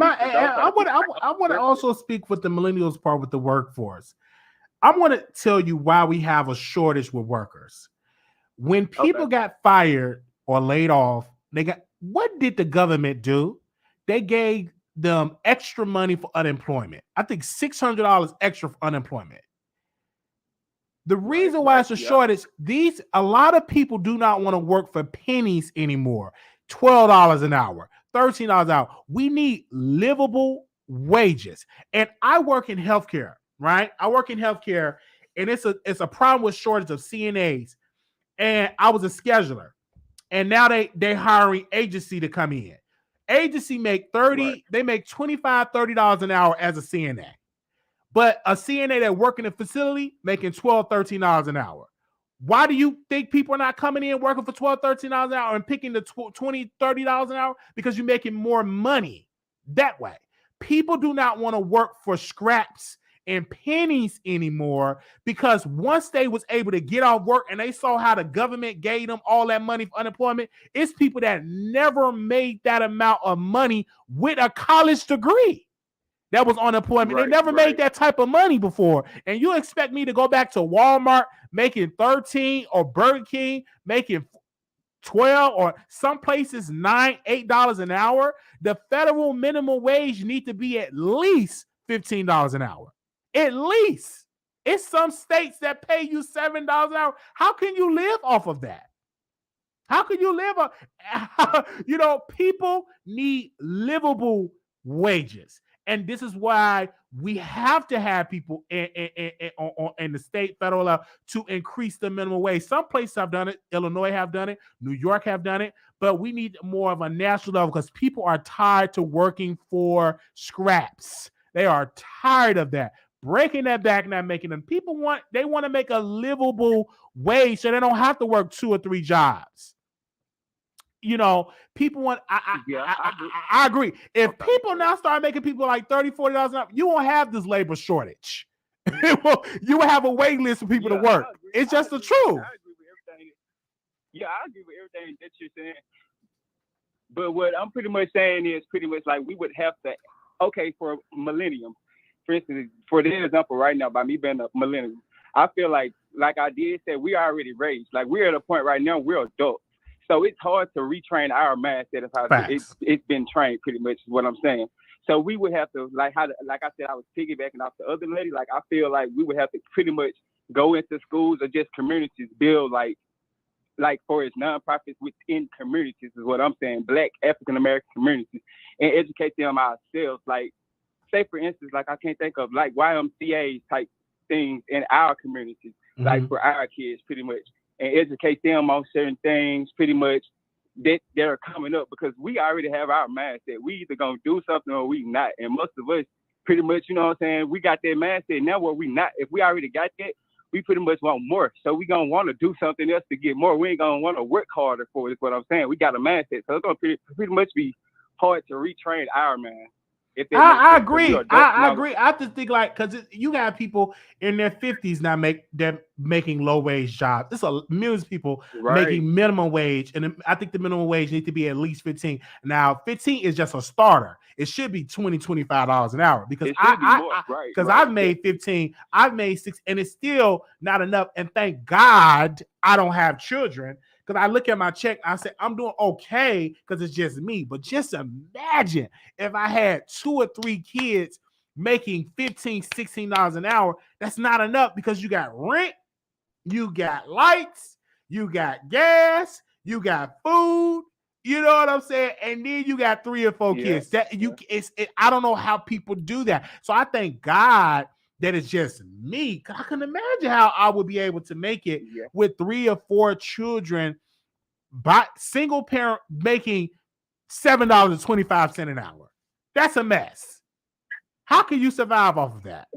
want to also speak with the millennials part with the workforce. I want to tell you why we have a shortage with workers. When people got fired or laid off, what did the government do? They gave them extra money for unemployment. I think $600 extra for unemployment. The reason why it's a shortage, a lot of people do not want to work for pennies anymore. $12 an hour, $13 an hour. We need livable wages. And I work in healthcare, right? I work in healthcare, and it's a problem with shortage of CNAs. And I was a scheduler, and now they hiring agency to come in. Agency make they make $25-$30 an hour as a CNA. But a CNA that work in a facility making $12-$13 an hour. Why do you think people are not coming in working for $12-$13 an hour and picking the $20-$30 an hour? Because you're making more money that way. People do not want to work for scraps and pennies anymore, because once they was able to get off work and they saw how the government gave them all that money for unemployment, it's people that never made that amount of money with a college degree that was unemployment. They never made that type of money before. And you expect me to go back to Walmart making 13 or Burger King making 12 or some places $8 an hour? The federal minimum wage need to be at least $15 an hour. At least. It's some states that pay you $7 an hour. How can you live off of that? How can you live people need livable wages. And this is why we have to have people in the state, federal level to increase the minimum wage. Some places have done it. Illinois have done it. New York have done it. But we need more of a national level, because people are tired to working for scraps. They are tired of that. Breaking that back, not making them. People want to make a livable wage so they don't have to work 2 or 3 jobs. People want. I agree. If people now start making people like $30-$40 an hour, you won't have this labor shortage. You will have a wait list for people to work. It's just the truth. I agree with everything. Yeah, I agree with everything that you're saying. But what I'm pretty much saying is pretty much like we would have to, for millennium, for instance, for the example right now, by me being a millennium, I feel like I did say, we already raised. Like, we're at a point right now, we're adults. So it's hard to retrain our mindset of how it's been trained, pretty much is what I'm saying. So we would have to, like I said, I was piggybacking off the other lady. Like, I feel like we would have to pretty much go into schools or just communities, build like for its nonprofits within communities is what I'm saying, Black African-American communities, and educate them ourselves. Like, say for instance, like I can't think of like YMCA type things in our communities, like for our kids pretty much, and educate them on certain things pretty much that are coming up, because we already have our mindset. We either gonna do something or we not. And most of us pretty much, you know what I'm saying, we got that mindset. Now what we not, if we already got that, we pretty much want more. So we gonna want to do something else to get more. We ain't gonna want to work harder for it, is what I'm saying. We got a mindset. So it's gonna pretty much be hard to retrain our mind. I agree. I agree. I just think because you got people in their 50s now making low wage jobs. There's millions of people making minimum wage, and I think the minimum wage needs to be at least 15. Now, 15 is just a starter. It should be $20-$25 an hour, because I've made 15, I've made 6, and it's still not enough. And thank God I don't have children. Because I look at my check, I say, I'm doing okay because it's just me. But just imagine if I had 2 or 3 kids making $15-$16 an hour. That's not enough, because you got rent, you got lights, you got gas, you got food. You know what I'm saying? And then you got 3 or 4 kids. I don't know how people do that. So I thank God that it's just me, because I can imagine how I would be able to make it with 3 or 4 children, by single parent making $7.25 an hour. That's a mess. How can you survive off of that?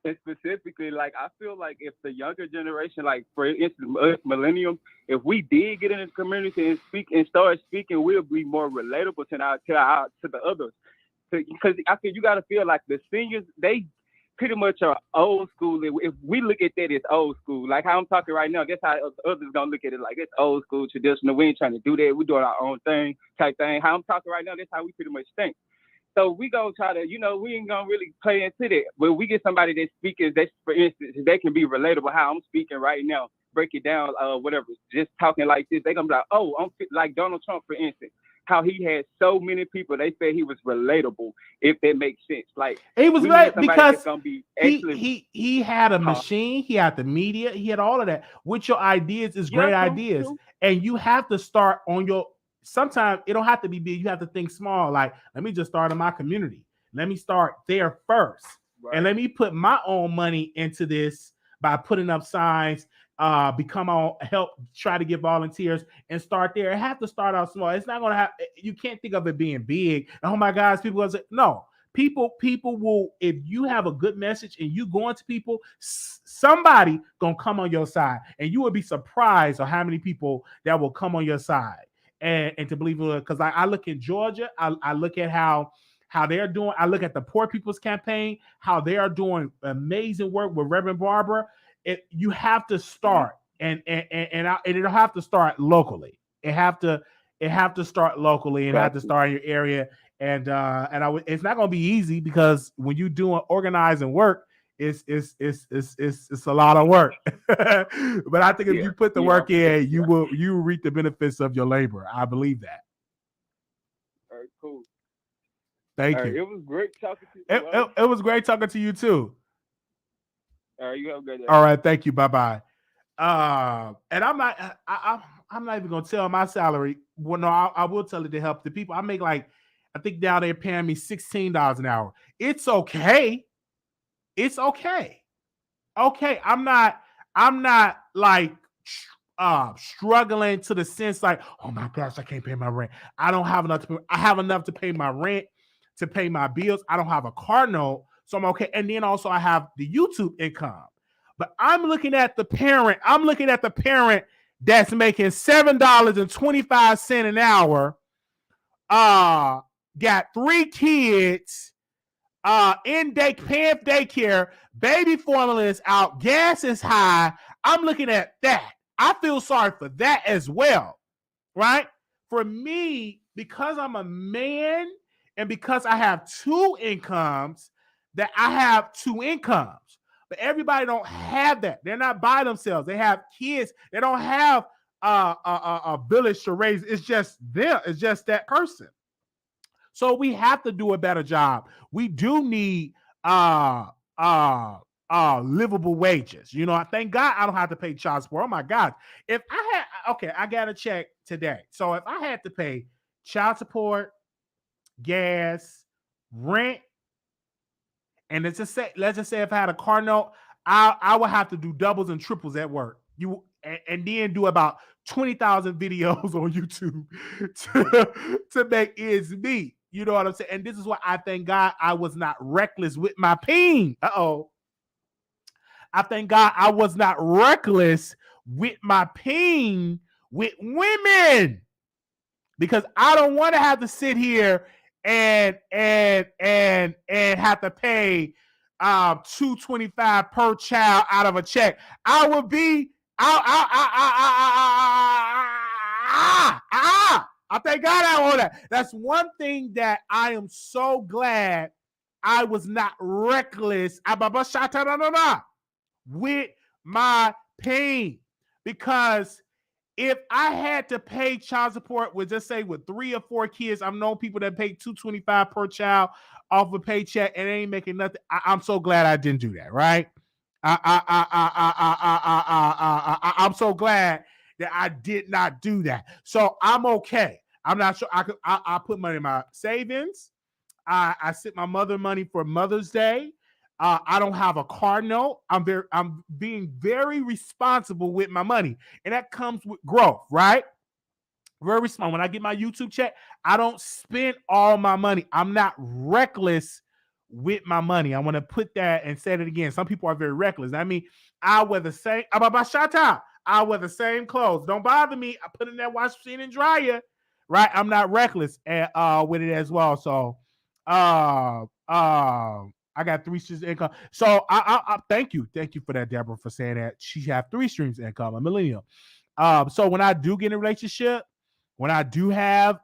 And specifically, like, I feel like if the younger generation, like for instance, us millennium, if we did get in the community and speak and start speaking, we'll be more relatable to the others. Because I feel you got to feel like the seniors, they pretty much are old school. If we look at that, it's old school. Like how I'm talking right now, that's how others gonna look at it. Like, it's old school, traditional. We ain't trying to do that. We doing our own thing type thing. How I'm talking right now, that's how we pretty much think. So we gonna try to, we ain't gonna really play into that. But we get somebody that's speaking, for instance, they can be relatable how I'm speaking right now. Break it down, whatever. Just talking like this, they gonna be like, oh, I'm like Donald Trump, for instance. How he had so many people, they said he was relatable, if that makes sense. Like, he was right, because he had a machine, he had the media, he had all of that. With your ideas is great ideas. And you have to start on your, sometimes it don't have to be big, you have to think small. Like, let me just start in my community. Let me start there first. and let me put my own money into this by putting up signs, help try to get volunteers and start there. It have to start out small. It's not going to have, you can't think of it being big. Oh my gosh, people going to say, no. People will, if you have a good message and you going to people, somebody gonna come on your side, and you will be surprised on how many people that will come on your side and to believe it. Because I look in Georgia, I look at how they're doing. I look at the Poor People's Campaign, how they are doing amazing work with Reverend Barbara. You have to start, and it'll have to start locally. It have to start locally and have to start in your area. And it's not going to be easy, because when you're doing organizing work, it's a lot of work. But I think if you put the work in, you will reap the benefits of your labor. I believe that. All right, cool. Thank you. It was great talking to you. It was great talking to you too. All right, you have a good day. All right, thank you. Bye-bye. And I'm not even gonna tell my salary. Well, no, I will tell it to help the people. I make I think now they're paying me $16 an hour. It's okay. It's okay. Okay. I'm not struggling to the sense oh my gosh, I can't pay my rent. I don't have enough to pay. I have enough to pay my rent, to pay my bills. I don't have a car note, so I'm okay. And then also I have the YouTube income. But I'm looking at the parent. I'm looking at the parent that's making $7.25 an hour. Got 3 kids, paying for daycare, baby formula is out, gas is high. I'm looking at that. I feel sorry for that as well, right? For me, because I'm a man and because I have 2 incomes, that I have 2 incomes. But everybody don't have that. They're not by themselves. They have kids. They don't have a village to raise. It's just them. It's just that person. So we have to do a better job. We do need livable wages. You know, I thank God I don't have to pay child support. Oh my God. If I had, I got a check today. So if I had to pay child support, gas, rent, and let's just say if I had a car note, I would have to do doubles and triples at work. And then do about 20,000 videos on YouTube to make ends meet. You know what I'm saying? And this is why I thank God I was not reckless with my peen. I thank God I was not reckless with my peen with women, because I don't want to have to sit here and have to pay $225 per child out of a check. I would be I thank God I want that. That's one thing that I am so glad I was not reckless with my pain, because if I had to pay child support with, just say, with 3 or 4 kids, I've known people that pay $225 per child off a paycheck and they ain't making nothing. I'm so glad I didn't do that, right? I'm so glad that I did not do that. So I'm okay. I'm not sure. I put money in my savings. I sent my mother money for Mother's Day. I don't have a car note. I'm being very responsible with my money, and that comes with growth, right? Very responsible. When I get my YouTube check, I don't spend all my money. I'm not reckless with my money. I want to put that and say it again. Some people are very reckless. I mean, I wear the same. I wear the same clothes. Don't bother me. I put in that wash machine and dryer, right? I'm not reckless with it as well. So, I got 3 streams of income. So I thank you for that, Deborah, for saying that she have 3 streams of income, a millennial. So when I do get in a relationship, when I do have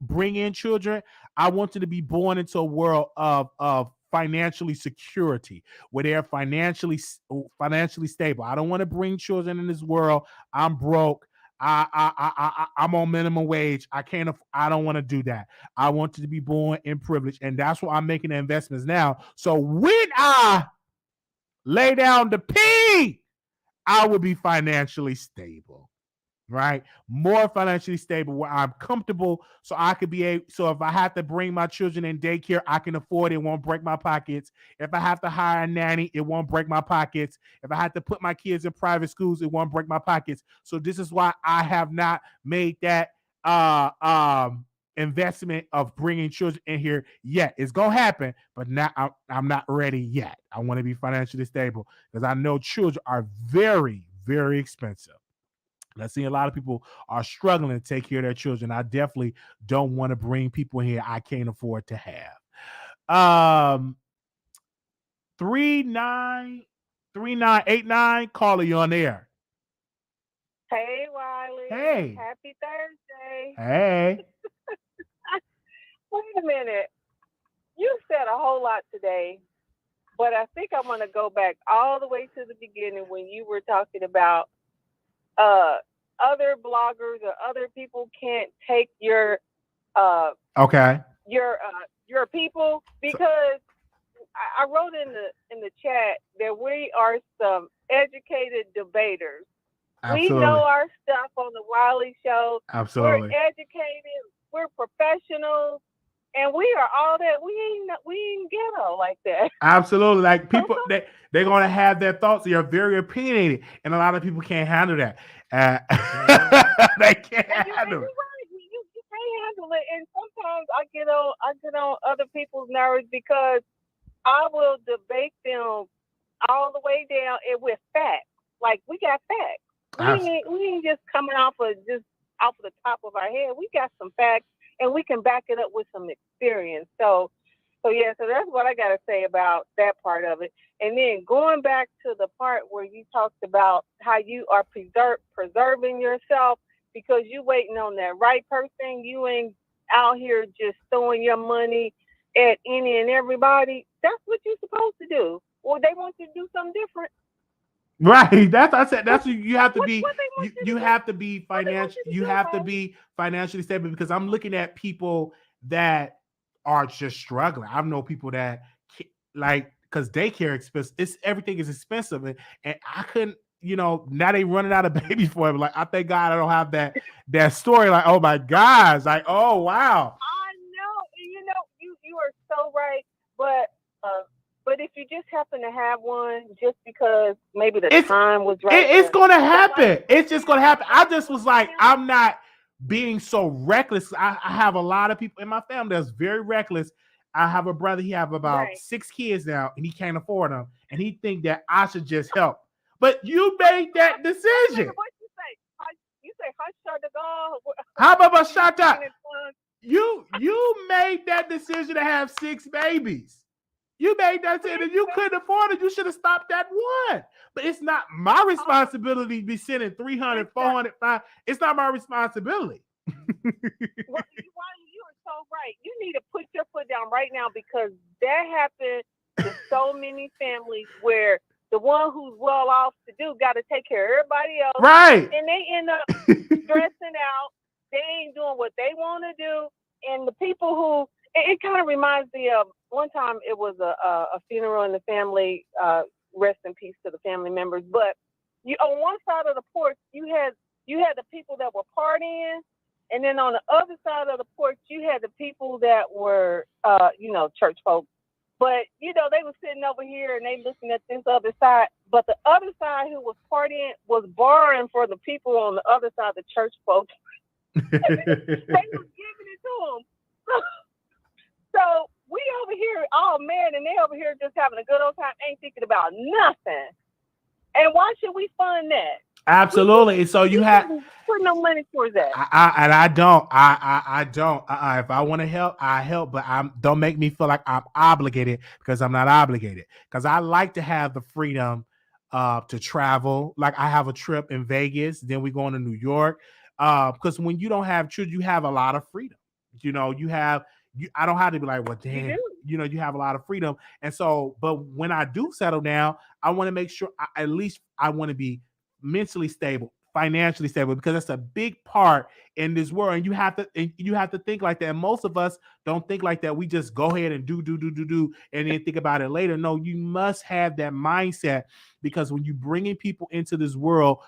bring in children, I want them to be born into a world of financially security, where they're financially stable. I don't want to bring children in this world. I'm broke. I'm on minimum wage. I don't want to do that. I want to be born in privilege, and that's why I'm making the investments now. So when I lay down the P, I will be financially stable. right? More financially stable where I'm comfortable so I could be able, so if I have to bring my children in daycare, I can afford it, won't break my pockets. If I have to hire a nanny, it won't break my pockets. If I have to put my kids in private schools, it won't break my pockets. So this is why I have not made that uh um investment of bringing children in here yet. It's gonna happen, but now I'm not ready yet. I want to be financially stable because I know children are very, very expensive. And I see a lot of people are struggling to take care of their children. I definitely don't want to bring people in here I can't afford to have. 393989, caller, you on air. Hey, Wiley. Hey. Happy Thursday. Hey. Wait a minute. You said a whole lot today, but I think I want to go back all the way to the beginning when you were talking about other bloggers or other people can't take your Okay. your people, because I wrote in the chat that we are some educated debaters. Absolutely. We know our stuff on the Wiley Show. Absolutely. We're educated. We're professionals, and we are all that. We ain't ghetto like that. Absolutely. Like people, they're going to have their thoughts. They're very opinionated, and a lot of people can't handle that. They can't handle it. You can't handle it, and sometimes I get on other people's nerves because I will debate them all the way down and with facts. Like, we got facts. We ain't just coming off of the top of our head. We got some facts, and we can back it up with some experience. So that's what I got to say about that part of it. And then going back to the part where you talked about how you are preserving yourself because you waiting on that right person. You ain't out here just throwing your money at any and everybody. That's what you're supposed to do. Or they want you to do something different. Right. That's I said. That's what you have to be. You have to be financial. You have to be financially stable because I'm looking at people that are just struggling. I know people that like because daycare expensive. Everything is expensive, and I couldn't. Now they running out of babies for him. Like I thank God I don't have that story. Like oh my gosh. Like oh wow. I know. You are so right, but if you just happen to have one, just because maybe the time was right, it's going to happen. It's just going to happen. I just was like, I'm not being so reckless. I have a lot of people in my family that's very reckless. I have a brother. He have about 6 kids now, and he can't afford them. And he think that I should just help. But you made that decision. What you say? You say hush shut the dog. How about shut up? You made that decision to have 6 babies. You made that decision. If you couldn't afford it, you should have stopped that one. But it's not my responsibility to be sending 300, 400, 500. It's not my responsibility. Well, you are so right. You need to put your foot down right now because that happened to so many families where the one who's well off to do got to take care of everybody else. Right. And they end up stressing out. They ain't doing what they want to do. And the people who, it kind of reminds me of one time it was a funeral in the family, rest in peace to the family members. But you on one side of the porch, you had the people that were partying. And then on the other side of the porch, you had the people that were, church folks. But, they were sitting over here and they looking at this other side. But the other side who was partying was borrowing for the people on the other side, the church folks. They was giving it to them. So we over here all mad and they over here just having a good old time, ain't thinking about nothing. And why should we fund that? Absolutely. So you have put no money towards that. I don't. I don't. If I want to help, I help. But don't make me feel like I'm obligated because I'm not obligated. Because I like to have the freedom to travel. Like I have a trip in Vegas, then we going to New York. Because when you don't have children, you have a lot of freedom. I don't have to be like, well, damn, you have a lot of freedom. And so, but when I do settle down, I want to make sure at least I want to be mentally stable, financially stable, because that's a big part in this world. And you have to think like that. And most of us don't think like that. We just go ahead and do, and then think about it later. No, you must have that mindset because when you bringing people into this world,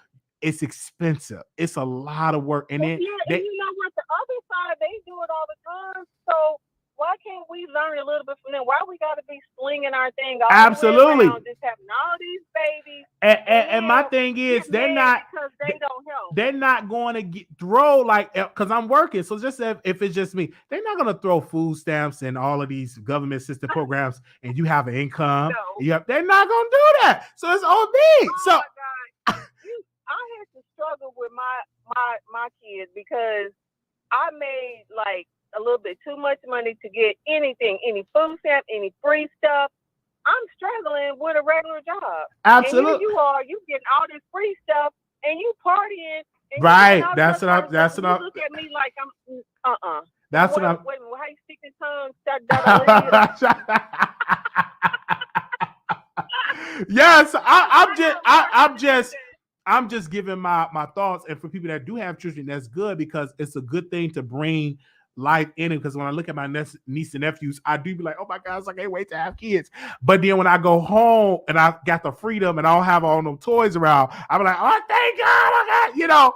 it's expensive. It's a lot of work. And then Yeah, and you know what? The other side, they do it all the time. So why can't we learn a little bit from them? Why we got to be slinging our thing all Absolutely. the way around, just having all these babies? And my thing is, get they're mad not because they don't help. they're not going to throw like, because I'm working. So just if it's just me, they're not going to throw food stamps and all of these government assisted programs and you have an income. No. They're not going to do that. So it's on me. So my God. I had to struggle with my kids because I made like a little bit too much money to get anything, any food stamp, any free stuff. I'm struggling with a regular job. Absolutely. And here you are, you getting all this free stuff and you partying. And right. That's what I'm. Look at me like I'm. That's what I'm. Wait, how you stick your tongue? Yes, I'm just giving my thoughts, and for people that do have children, that's good because it's a good thing to bring life in it. Because when I look at my niece and nephews, I do be like, oh my gosh, I can't wait to have kids. But then when I go home and I got the freedom and I don't have all them toys around, I'm like, oh thank God,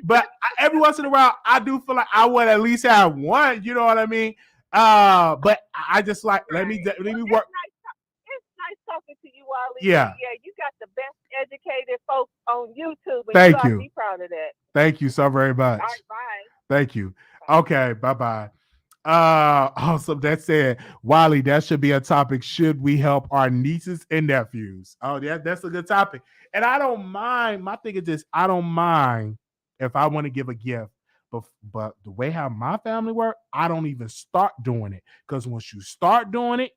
But every once in a while, I do feel like I would at least have one. You know what I mean? But I just like let me work. It's nice talking to you, Wiley. Yeah, you got the best educated folks on YouTube. And Thank you. Be proud of that. Thank you so very much. All right, bye. Thank you. Okay, bye-bye. Awesome. That said, Wiley, that should be a topic. Should we help our nieces and nephews? Oh, yeah, that's a good topic. And I don't mind. My thing is this: I don't mind if I want to give a gift. But the way how my family work, I don't even start doing it. Because once you start doing it,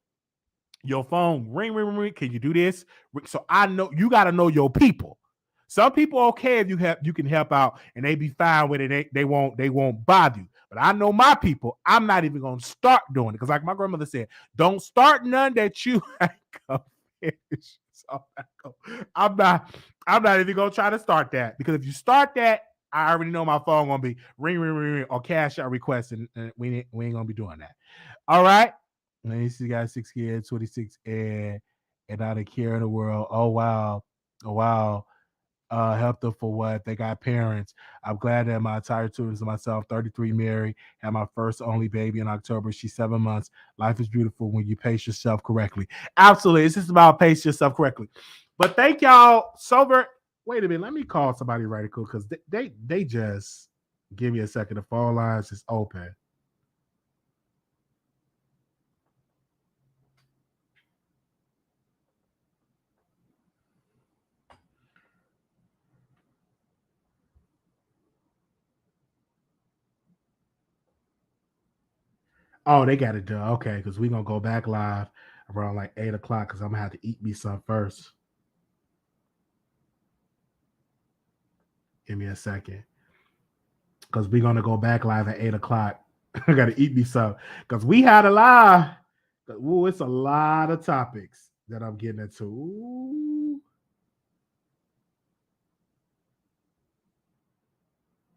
your phone ring. Can you do this? So I know you got to know your people. Some people okay if you can help out and they be fine with it. They won't bother you. But I know my people. I'm not even gonna start doing it because, like my grandmother said, don't start none that you ain't gonna finish. So I'm not even gonna try to start that because if you start that, I already know my phone gonna be ring or cash out request, and we ain't gonna be doing that. All right. And you see, got 6 kids, 26, and out of care in the world. Oh wow. Helped them for what? They got parents. I'm glad that my entire students and myself, 33, married, had my first only baby in October. She's 7 months. Life is beautiful when you pace yourself correctly. Absolutely. It's just about pace yourself correctly. But thank y'all so very. Wait a minute. Let me call somebody right quick because they just give me a second. The phone lines is open. Oh, they got it done. Okay, because we're going to go back live around like 8 o'clock because I'm going to have to eat me some first. Give me a second. Because we're going to go back live at 8 o'clock. I got to eat me some. Because we had a live. Ooh, it's a lot of topics that I'm getting into. Ooh.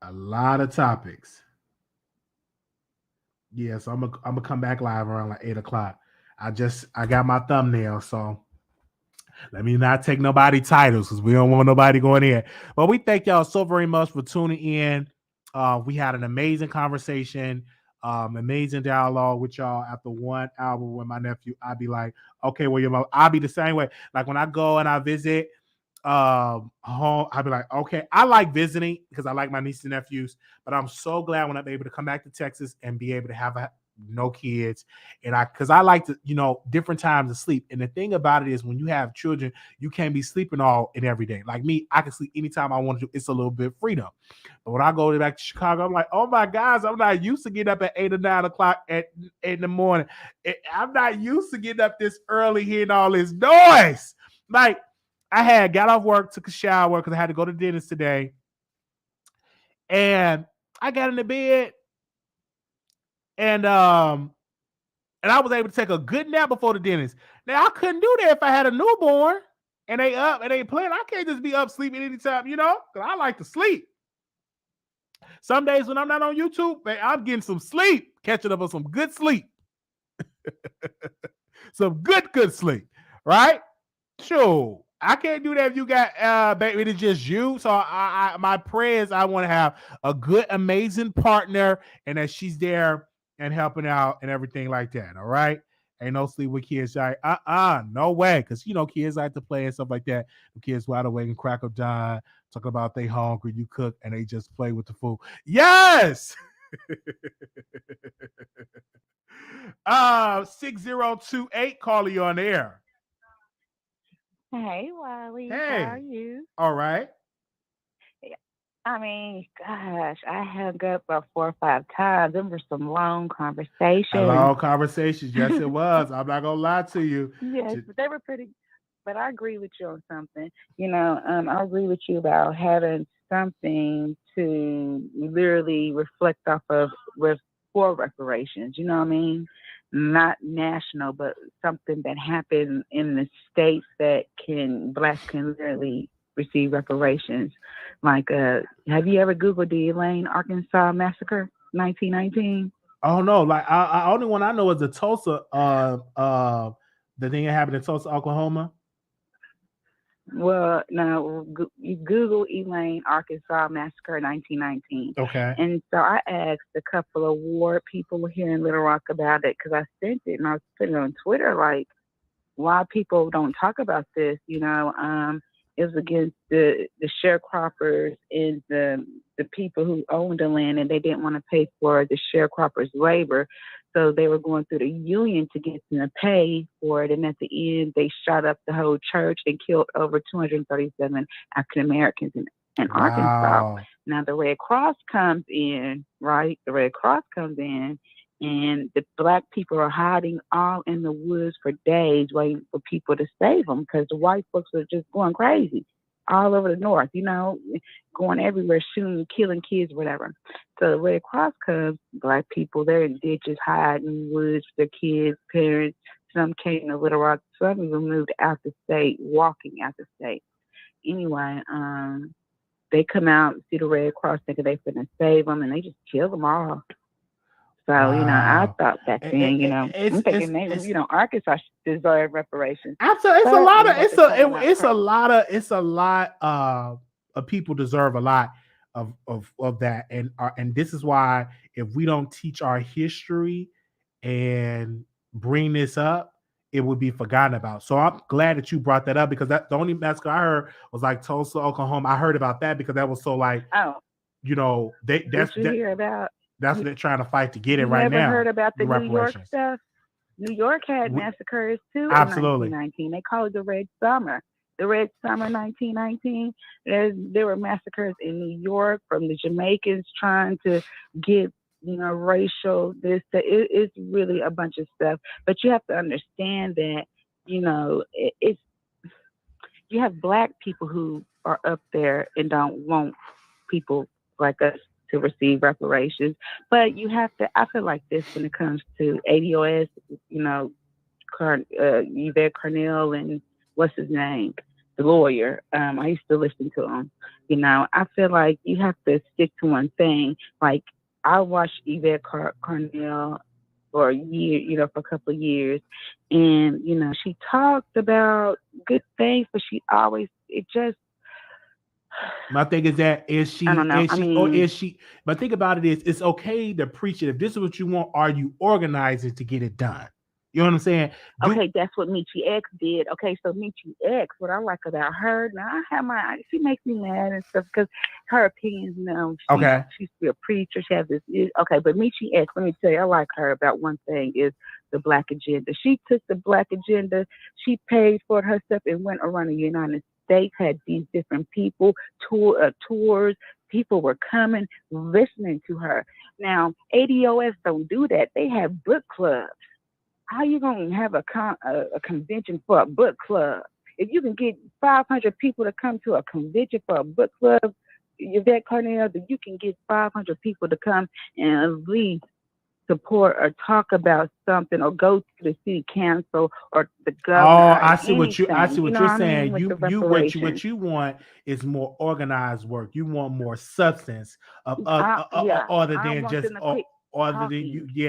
A lot of topics. Yeah, so I'm gonna come back live around like 8 o'clock. I got my thumbnail, so let me not take nobody titles because we don't want nobody going in. But we thank y'all so very much for tuning in. We had an amazing conversation, amazing dialogue with y'all. After one hour with my nephew, I'd be like, okay, well, your mom. I'll be the same way. Like when I go and I visit home, I'll be like, okay, I like visiting because I like my nieces and nephews, but I'm so glad when I'm able to come back to Texas and be able to have no kids. And because I like to, different times to sleep. And the thing about it is when you have children, you can't be sleeping all and every day. Like me, I can sleep anytime I want to. It's a little bit freedom. But when I go back to Chicago, I'm like, oh my gosh, I'm not used to getting up at 8 or 9 o'clock in the morning. I'm not used to getting up this early, hearing all this noise. Like I got off work, took a shower because I had to go to the dentist today. And I got in the bed and I was able to take a good nap before the dentist. Now I couldn't do that if I had a newborn and they up and they playing. I can't just be up sleeping anytime, because I like to sleep. Some days when I'm not on YouTube, man, I'm getting some sleep, catching up on some good sleep. Some good sleep, right? Sure. I can't do that if you got baby, it's just you. So my prayers, I want to have a good, amazing partner and that she's there and helping out and everything like that. All right. Ain't no sleep with kids. Like, no way. Cause kids like to play and stuff like that. The kids wide awake and crack of dawn, talking about they hungry, you cook, and they just play with the food. Yes. 6028, call you on air. Hey, Wiley. Hey. How are you? All right. I mean, gosh, I hung up about 4 or 5 times. Them were some long conversations. Long conversations. Yes, it was. I'm not gonna lie to you. Yes, but they were pretty. But I agree with you on something. I agree with you about having something to literally reflect off of for reparations. You know what I mean? Not national, but something that happened in the states that Blacks can literally receive reparations. Like, have you ever Googled the Elaine, Arkansas Massacre, 1919? Oh no, like I only one I know is the Tulsa, the thing that happened in Tulsa, Oklahoma. Well, no, you Google Elaine, Arkansas Massacre, 1919. Okay. And so I asked a couple of ward people here in Little Rock about it because I sent it and I was putting it on Twitter, like, why people don't talk about this, it was against the sharecroppers and the people who owned the land, and they didn't want to pay for the sharecroppers' labor. So they were going through the union to get them to pay for it. And at the end, they shot up the whole church and killed over 237 African Americans in Arkansas. Now the Red Cross comes in, right? The Red Cross comes in, and the Black people are hiding all in the woods for days waiting for people to save them because the white folks are just going crazy all over the North, going everywhere, shooting, killing kids, whatever. So the Red Cross comes, Black people, they're in ditches, hiding in woods with their kids, parents. Some came to Little Rock. Some even moved out the state, walking out the state. Anyway, they come out, see the Red Cross, thinking they're going to save them, and they just kill them all. So, I thought back then, I'm thinking maybe, Arkansas deserve reparations. Absolutely. It's a lot of people deserve a lot of that. And this is why if we don't teach our history and bring this up, it would be forgotten about. So I'm glad that you brought that up because the only massacre I heard was like Tulsa, Oklahoma. I heard about that because that was so like, did you hear about? That's what they're trying to fight to get it right now. You never heard about the New York stuff? New York had massacres too absolutely. In 1919. They called it the Red Summer. The Red Summer 1919. There were massacres in New York from the Jamaicans trying to get, racial this. It's really a bunch of stuff. But you have to understand that, it's you have Black people who are up there and don't want people like us to receive reparations, but you have to. I feel like this when it comes to ADOS, Yvette Carnell and what's his name, the lawyer. I used to listen to him. I feel like you have to stick to one thing. Like I watched Yvette Carnell for a year, for a couple of years, and she talked about good things, but she always my thing is that I don't know. But think about it is it's okay to preach it. If this is what you want, are you organizing to get it done? You know what I'm saying? Okay, that's what Michi X did. Okay, so Michi X, what I like about her, now I have she makes me mad and stuff because her opinions, she's still a preacher. She has this, okay, but Michi X, let me tell you, I like her about one thing is the Black agenda. She took the Black agenda, she paid for it herself and went around the United States, had these different people, tours, people were coming, listening to her. Now, ADOS don't do that. They have book clubs. How you going to have a convention for a book club? If you can get 500 people to come to a convention for a book club, Yvette Carnell, that you can get 500 people to come and at least support or talk about something or go to the city council or the governor. Oh, I see what you're saying. What you want is more organized work. You want more substance other than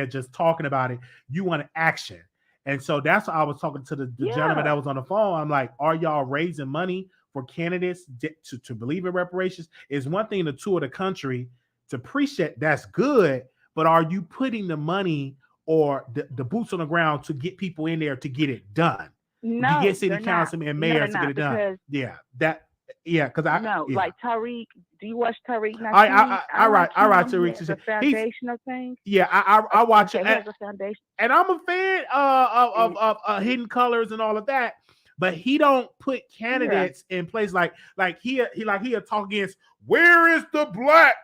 just talking about it. You want an action. And so that's why I was talking to the gentleman that was on the phone. I'm like, are y'all raising money for candidates to believe in reparations? It's one thing to tour the country to appreciate, that's good, but are you putting the money or the boots on the ground to get people in there to get it done? No, you get city they're councilmen not. and No, they're mayors to get not, it done. because Because I like Tariq. Do you watch Tariq? I write Tariq the shit. foundational thing. Yeah, I watch Okay, it, he has a foundation. and I'm a fan of Hidden Colors and all of that. But he don't put candidates in place like he'll talk against where is the black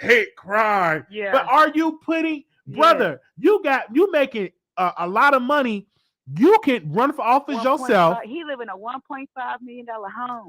hate crime. Yeah. But are you putting, brother? You making a lot of money. You can run for office yourself. He live in a $1.5 million home.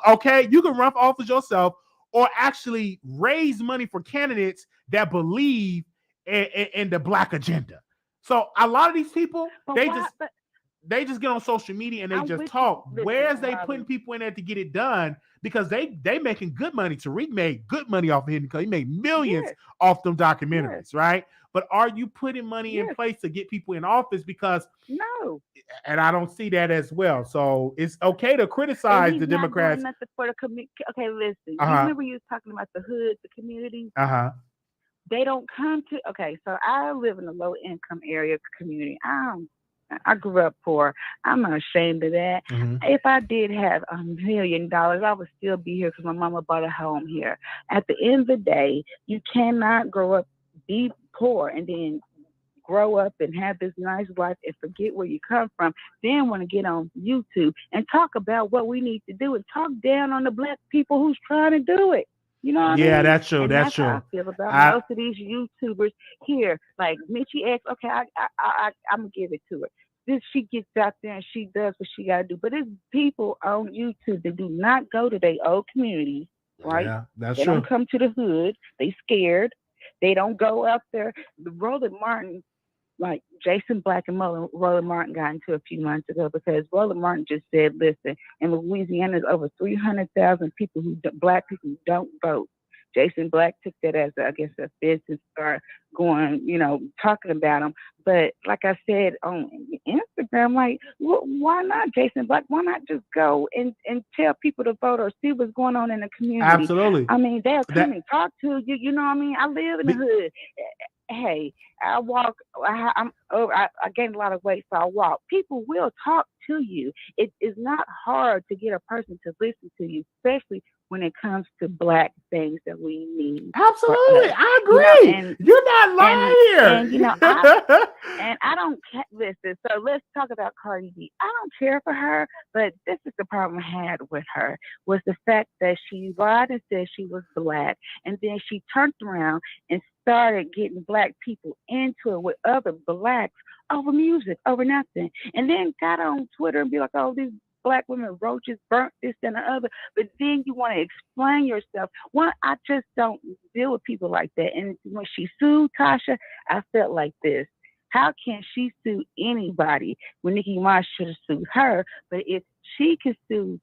Okay, you can run for office yourself, or actually raise money for candidates that believe in the black agenda. So a lot of these people, they just get on social media and they just talk. Where's they putting people in there to get it done? Because they making good money. Tariq made good money off of him because he made millions off them documentaries, right? But are you putting money in place to get people in office? Because no, and I don't see that as well. So it's okay to criticize the Democrats. For the okay, listen. You remember you was talking about the hoods, the communities? They don't come to. Okay, so I live in a low income area community. I grew up poor. I'm not ashamed of that. If I did have $1 million, I would still be here because my mama bought a home here. At the end of the day, you cannot grow up, be poor, and then grow up and have this nice life and forget where you come from, then want to get on YouTube and talk about what we need to do and talk down on the black people who's trying to do it. You know what I mean? Yeah, that's true. And that's true. How I feel about most of these YouTubers here, like Mitchie X. Okay, I'm gonna give it to her. She gets out there and she does what she gotta do. But it's people on YouTube that do not go to their old communities, right? Yeah, that's true. They don't come to the hood. They scared. They don't go out there. The Roland Martin, like Jason Black and Roland Martin got into a few months ago because Roland Martin just said, listen, in Louisiana, there's over 300,000 people black people who don't vote. Jason Black took that as, I guess, a fence and start going, talking about him. But like I said on Instagram, like, why not, Jason Black? Why not just go and tell people to vote or see what's going on in the community? Absolutely. I mean, they'll come and talk to you. You know what I mean? I live in the hood. Hey, I walk. I gained a lot of weight, so I walk. People will talk to you. It is not hard to get a person to listen to you, especially when it comes to black things that we need. Absolutely, I agree. You're not lying here. And I don't listen. So let's talk about Cardi B. I don't care for her, but this is the problem I had with her was the fact that she lied and said she was black, and then she turned around and started getting black people into it with other blacks over music, over nothing, and then got on Twitter and be like, "Oh, these black women roaches burnt this and the other," but then you want to explain yourself. One, I just don't deal with people like that. And when she sued Tasha, I felt like this. How can she sue anybody when Nicki Minaj should have sued her? But if she can sue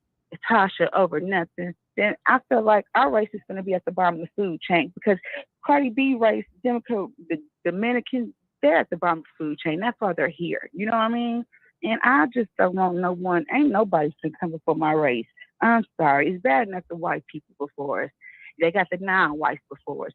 Tasha over nothing, then I feel like our race is going to be at the bottom of the food chain because Cardi B race, Democrat, the Dominicans, they're at the bottom of the food chain. That's why they're here. You know what I mean? And I just don't want no one. Ain't nobody can come before my race. I'm sorry. It's bad enough the white people before us. They got the non-whites before us.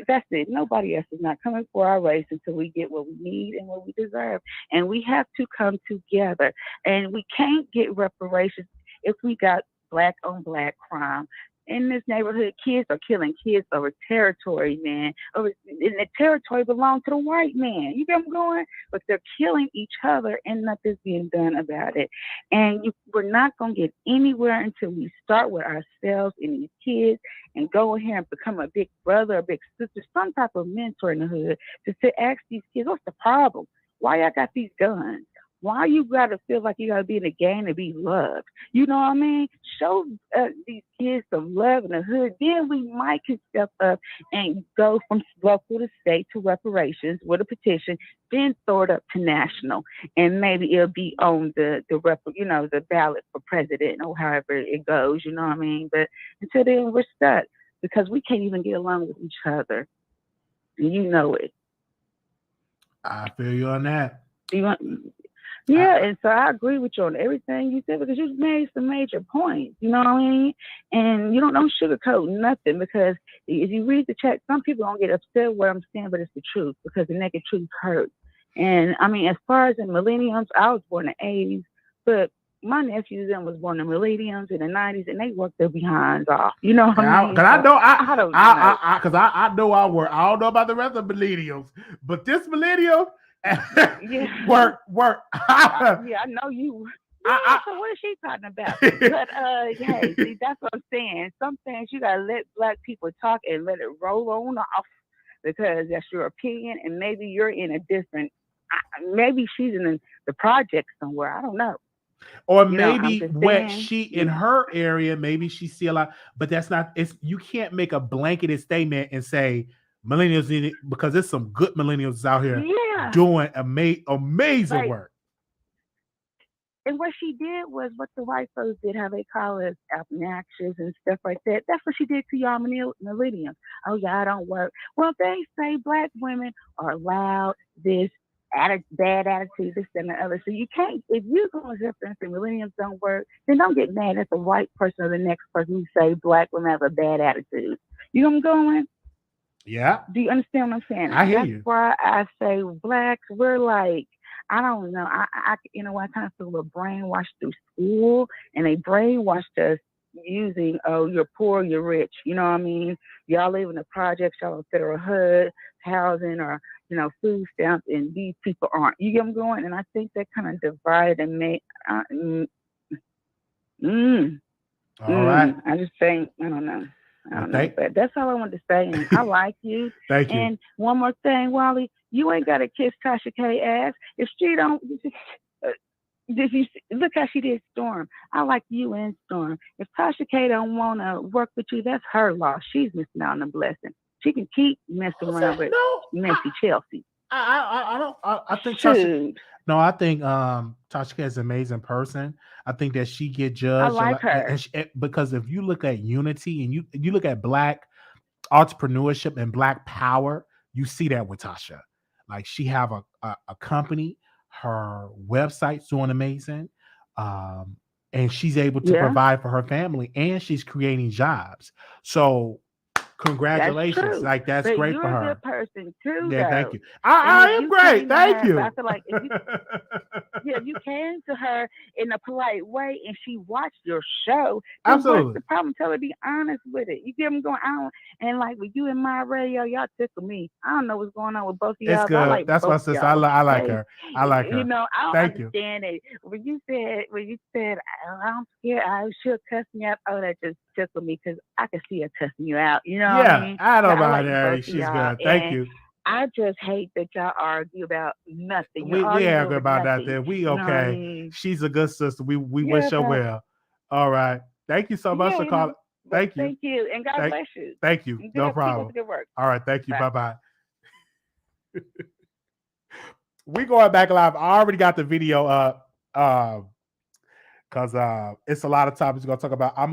That's it. Nobody else is not coming for our race until we get what we need and what we deserve. And we have to come together. And we can't get reparations if we got black on black crime. In this neighborhood, kids are killing kids over territory, man. And the territory belongs to the white man. You get what I'm going? But they're killing each other and nothing's being done about it. And we're not going to get anywhere until we start with ourselves and these kids and go in here and become a big brother, a big sister, some type of mentor in the hood to ask these kids, what's the problem? Why y'all got these guns? Why you gotta feel like you gotta be in a gang to be loved? You know what I mean? Show these kids some love in the hood. Then we might can step up and go from local to state to reparations with a petition. Then throw it up to national, and maybe it'll be on the ballot for president or however it goes. You know what I mean? But until then, we're stuck because we can't even get along with each other. And you know it. I feel you on that. Yeah, and so I agree with you on everything you said because you made some major points. You know what I mean? And you don't sugarcoat nothing because if you read the chat, some people don't get upset with what I'm saying, but it's the truth because the naked truth hurts. And I mean, as far as the millenniums, I was born in the 80s, but my nephews them was born in the millenniums in the 90s, and they worked their behinds off. You know what I mean? Because I know I don't know. because I know I work. I don't know about the rest of the millennials, but this millennial work. Yeah, I know you. Yeah, so what is she talking about? But hey, see, that's what I'm saying. Some things you gotta let black people talk and let it roll on off because that's your opinion, and maybe you're in a different. Maybe she's in the project somewhere. I don't know. Or You know, maybe I'm just what saying, she in her area, maybe she see a lot, but that's not. It's you can't make a blanketed statement and say millennials need it because there's some good millennials out here yeah, doing amazing like, work. and what she did was what the white folks did, how they call us obnoxious and stuff like that. That's what she did to y'all millennials. Oh, y'all don't work. Well, they say black women are loud, this bad attitude, this and the other. So you can't, if you're going to and say millennials don't work, then don't get mad at the white person or the next person who say black women have a bad attitude. You know what I'm going? Yeah. Do you understand what I'm saying? I hear That's you. why I say blacks, we're like, I don't know. I you know, I kind of feel we're brainwashed through school, and they brainwashed us using, oh, you're poor, you're rich. You know what I mean? Y'all live in the projects, y'all in federal HUD, housing, or, you know, food stamps, and these people aren't. You get them going? And I think that kind of divided and made, All right. I just think, I don't know. But that's all I wanted to say. And I like you. Thank you. And one more thing, Wally, you ain't got to kiss Tasha K ass. If she don't, if you look how she did Storm. I like you and Storm. If Tasha K don't want to work with you, that's her loss. She's missing out on a blessing. She can keep messing around with messy Chelsea. I think Tasha. No, I think Tasha K is an amazing person. I think that she get judged. I like her. Because if you look at unity and you look at black entrepreneurship and black power, you see that with Tasha. Like she have a company, her website's doing amazing, and she's able to provide for her family, and she's creating jobs. So congratulations. That's great for her. You're a good person too. Yeah, though. thank you. I am great. Thank you. I feel like if you came to her in a polite way and she watched your show, absolutely. What's the problem? Tell her to be honest with it. You get them going on, and like with you and my radio, y'all tickle me. I don't know what's going on with both of y'all. It's good. Like that's my sister. I like her. I like her. You know, I don't thank understand it. When you said I'm scared, I should cuss me out. Oh, that just tickled me because I can see her cussing you out. You know what I mean? I don't mind her. She's good. Thank you. I just hate that y'all argue about nothing. We argue about nothing. that. We okay. You know I mean? She's a good sister. We wish her well. All right. Thank you so much for calling. Thank you. Thank you. And God bless you. Thank you. No problem. Good work. All right. Thank you. Bye-bye. We going back live. I already got the video up. Because it's a lot of topics we're gonna talk about. I'm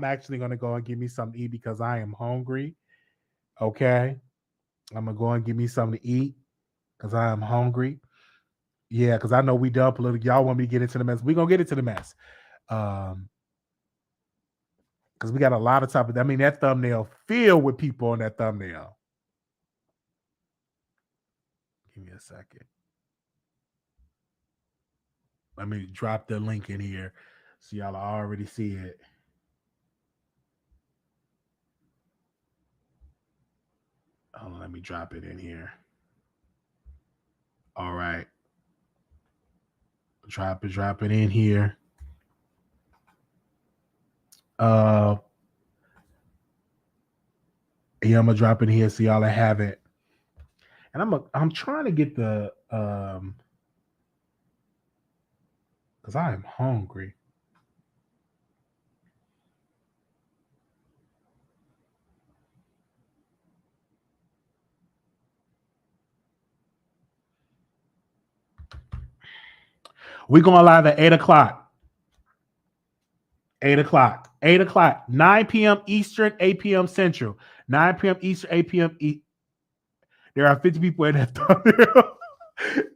actually gonna go and give me something to eat because I am hungry. Okay. I'm gonna go and give me something to eat because I am hungry. Yeah, because I know we done political. Y'all want me to get into the mess. We're gonna get into the mess. Because we got a lot of topics. I mean, that thumbnail filled with people on that thumbnail. Give me a second. Let me drop the link in here so y'all already see it. Oh, let me drop it in here. All right. Drop it in here. Yeah, I'm gonna drop it here so y'all have it. And I'm trying to get the because I am hungry. We're going live at 8 o'clock. 8 o'clock. 8 o'clock. 9 p.m. Eastern, 8 p.m. Central. 9 p.m. Eastern, 8 p.m. There are 50 people in that thumbnail.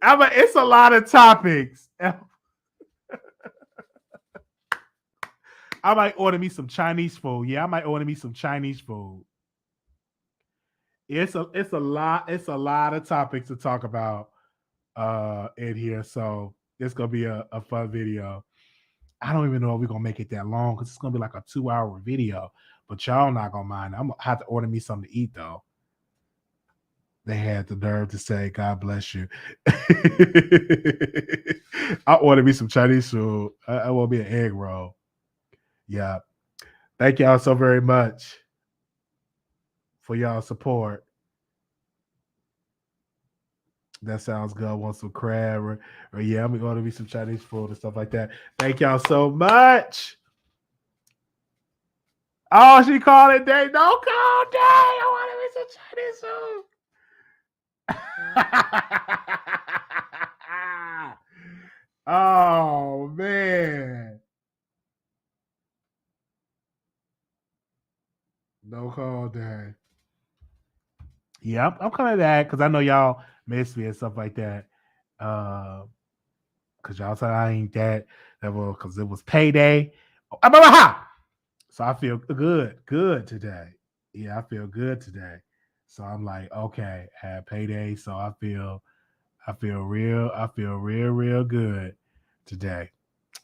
It's a lot of topics. I might order me some Chinese food. Yeah, I might order me some Chinese food. It's a lot of topics to talk about in here. So it's gonna be a fun video. I don't even know if we're gonna make it that long because it's gonna be like a 2-hour video. But y'all not gonna mind. I'm gonna have to order me something to eat though. They had the nerve to say, God bless you. I'll order me some Chinese food. I want me an egg roll. Yeah. Thank y'all so very much for y'all support. That sounds good. I want some crab or yeah, I'm going to be some Chinese food and stuff like that. Thank y'all so much. Oh, she called it day. Don't call day. I want to be some Chinese food. Oh man. No call day. Yeah, I'm coming back because I know y'all miss me and stuff like that. Because y'all said I ain't that well because it was payday. So I feel good today. Yeah, I feel good today. So I'm like, okay, I had payday, so I feel real good today.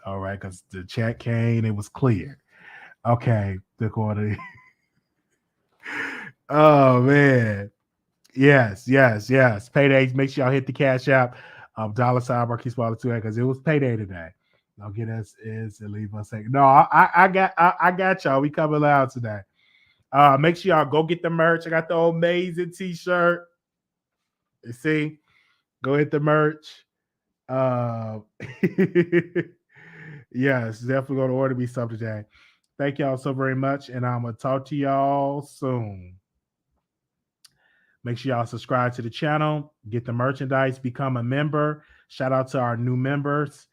All right, because the check came, it was clear. Okay, the quarter. Oh man. Yes. Paydays. Make sure y'all hit the cash app. $ Marquise Waller 2 because it was payday today. Don't get us is and leave us saying no. I got y'all. We coming loud today. Make sure y'all go get the merch. I got the amazing t-shirt. You see, go hit the merch. Yes, definitely going to order me something today. Thank y'all so very much, and I'm gonna talk to y'all soon. Make sure y'all subscribe to the channel, get the merchandise, become a member. Shout out to our new members.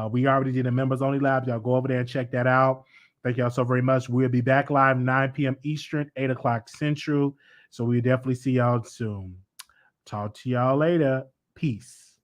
We already did a members only lab. Y'all go over there and check that out. Thank y'all so very much. We'll be back live 9 p.m. Eastern, 8 o'clock Central. So we'll definitely see y'all soon. Talk to y'all later. Peace.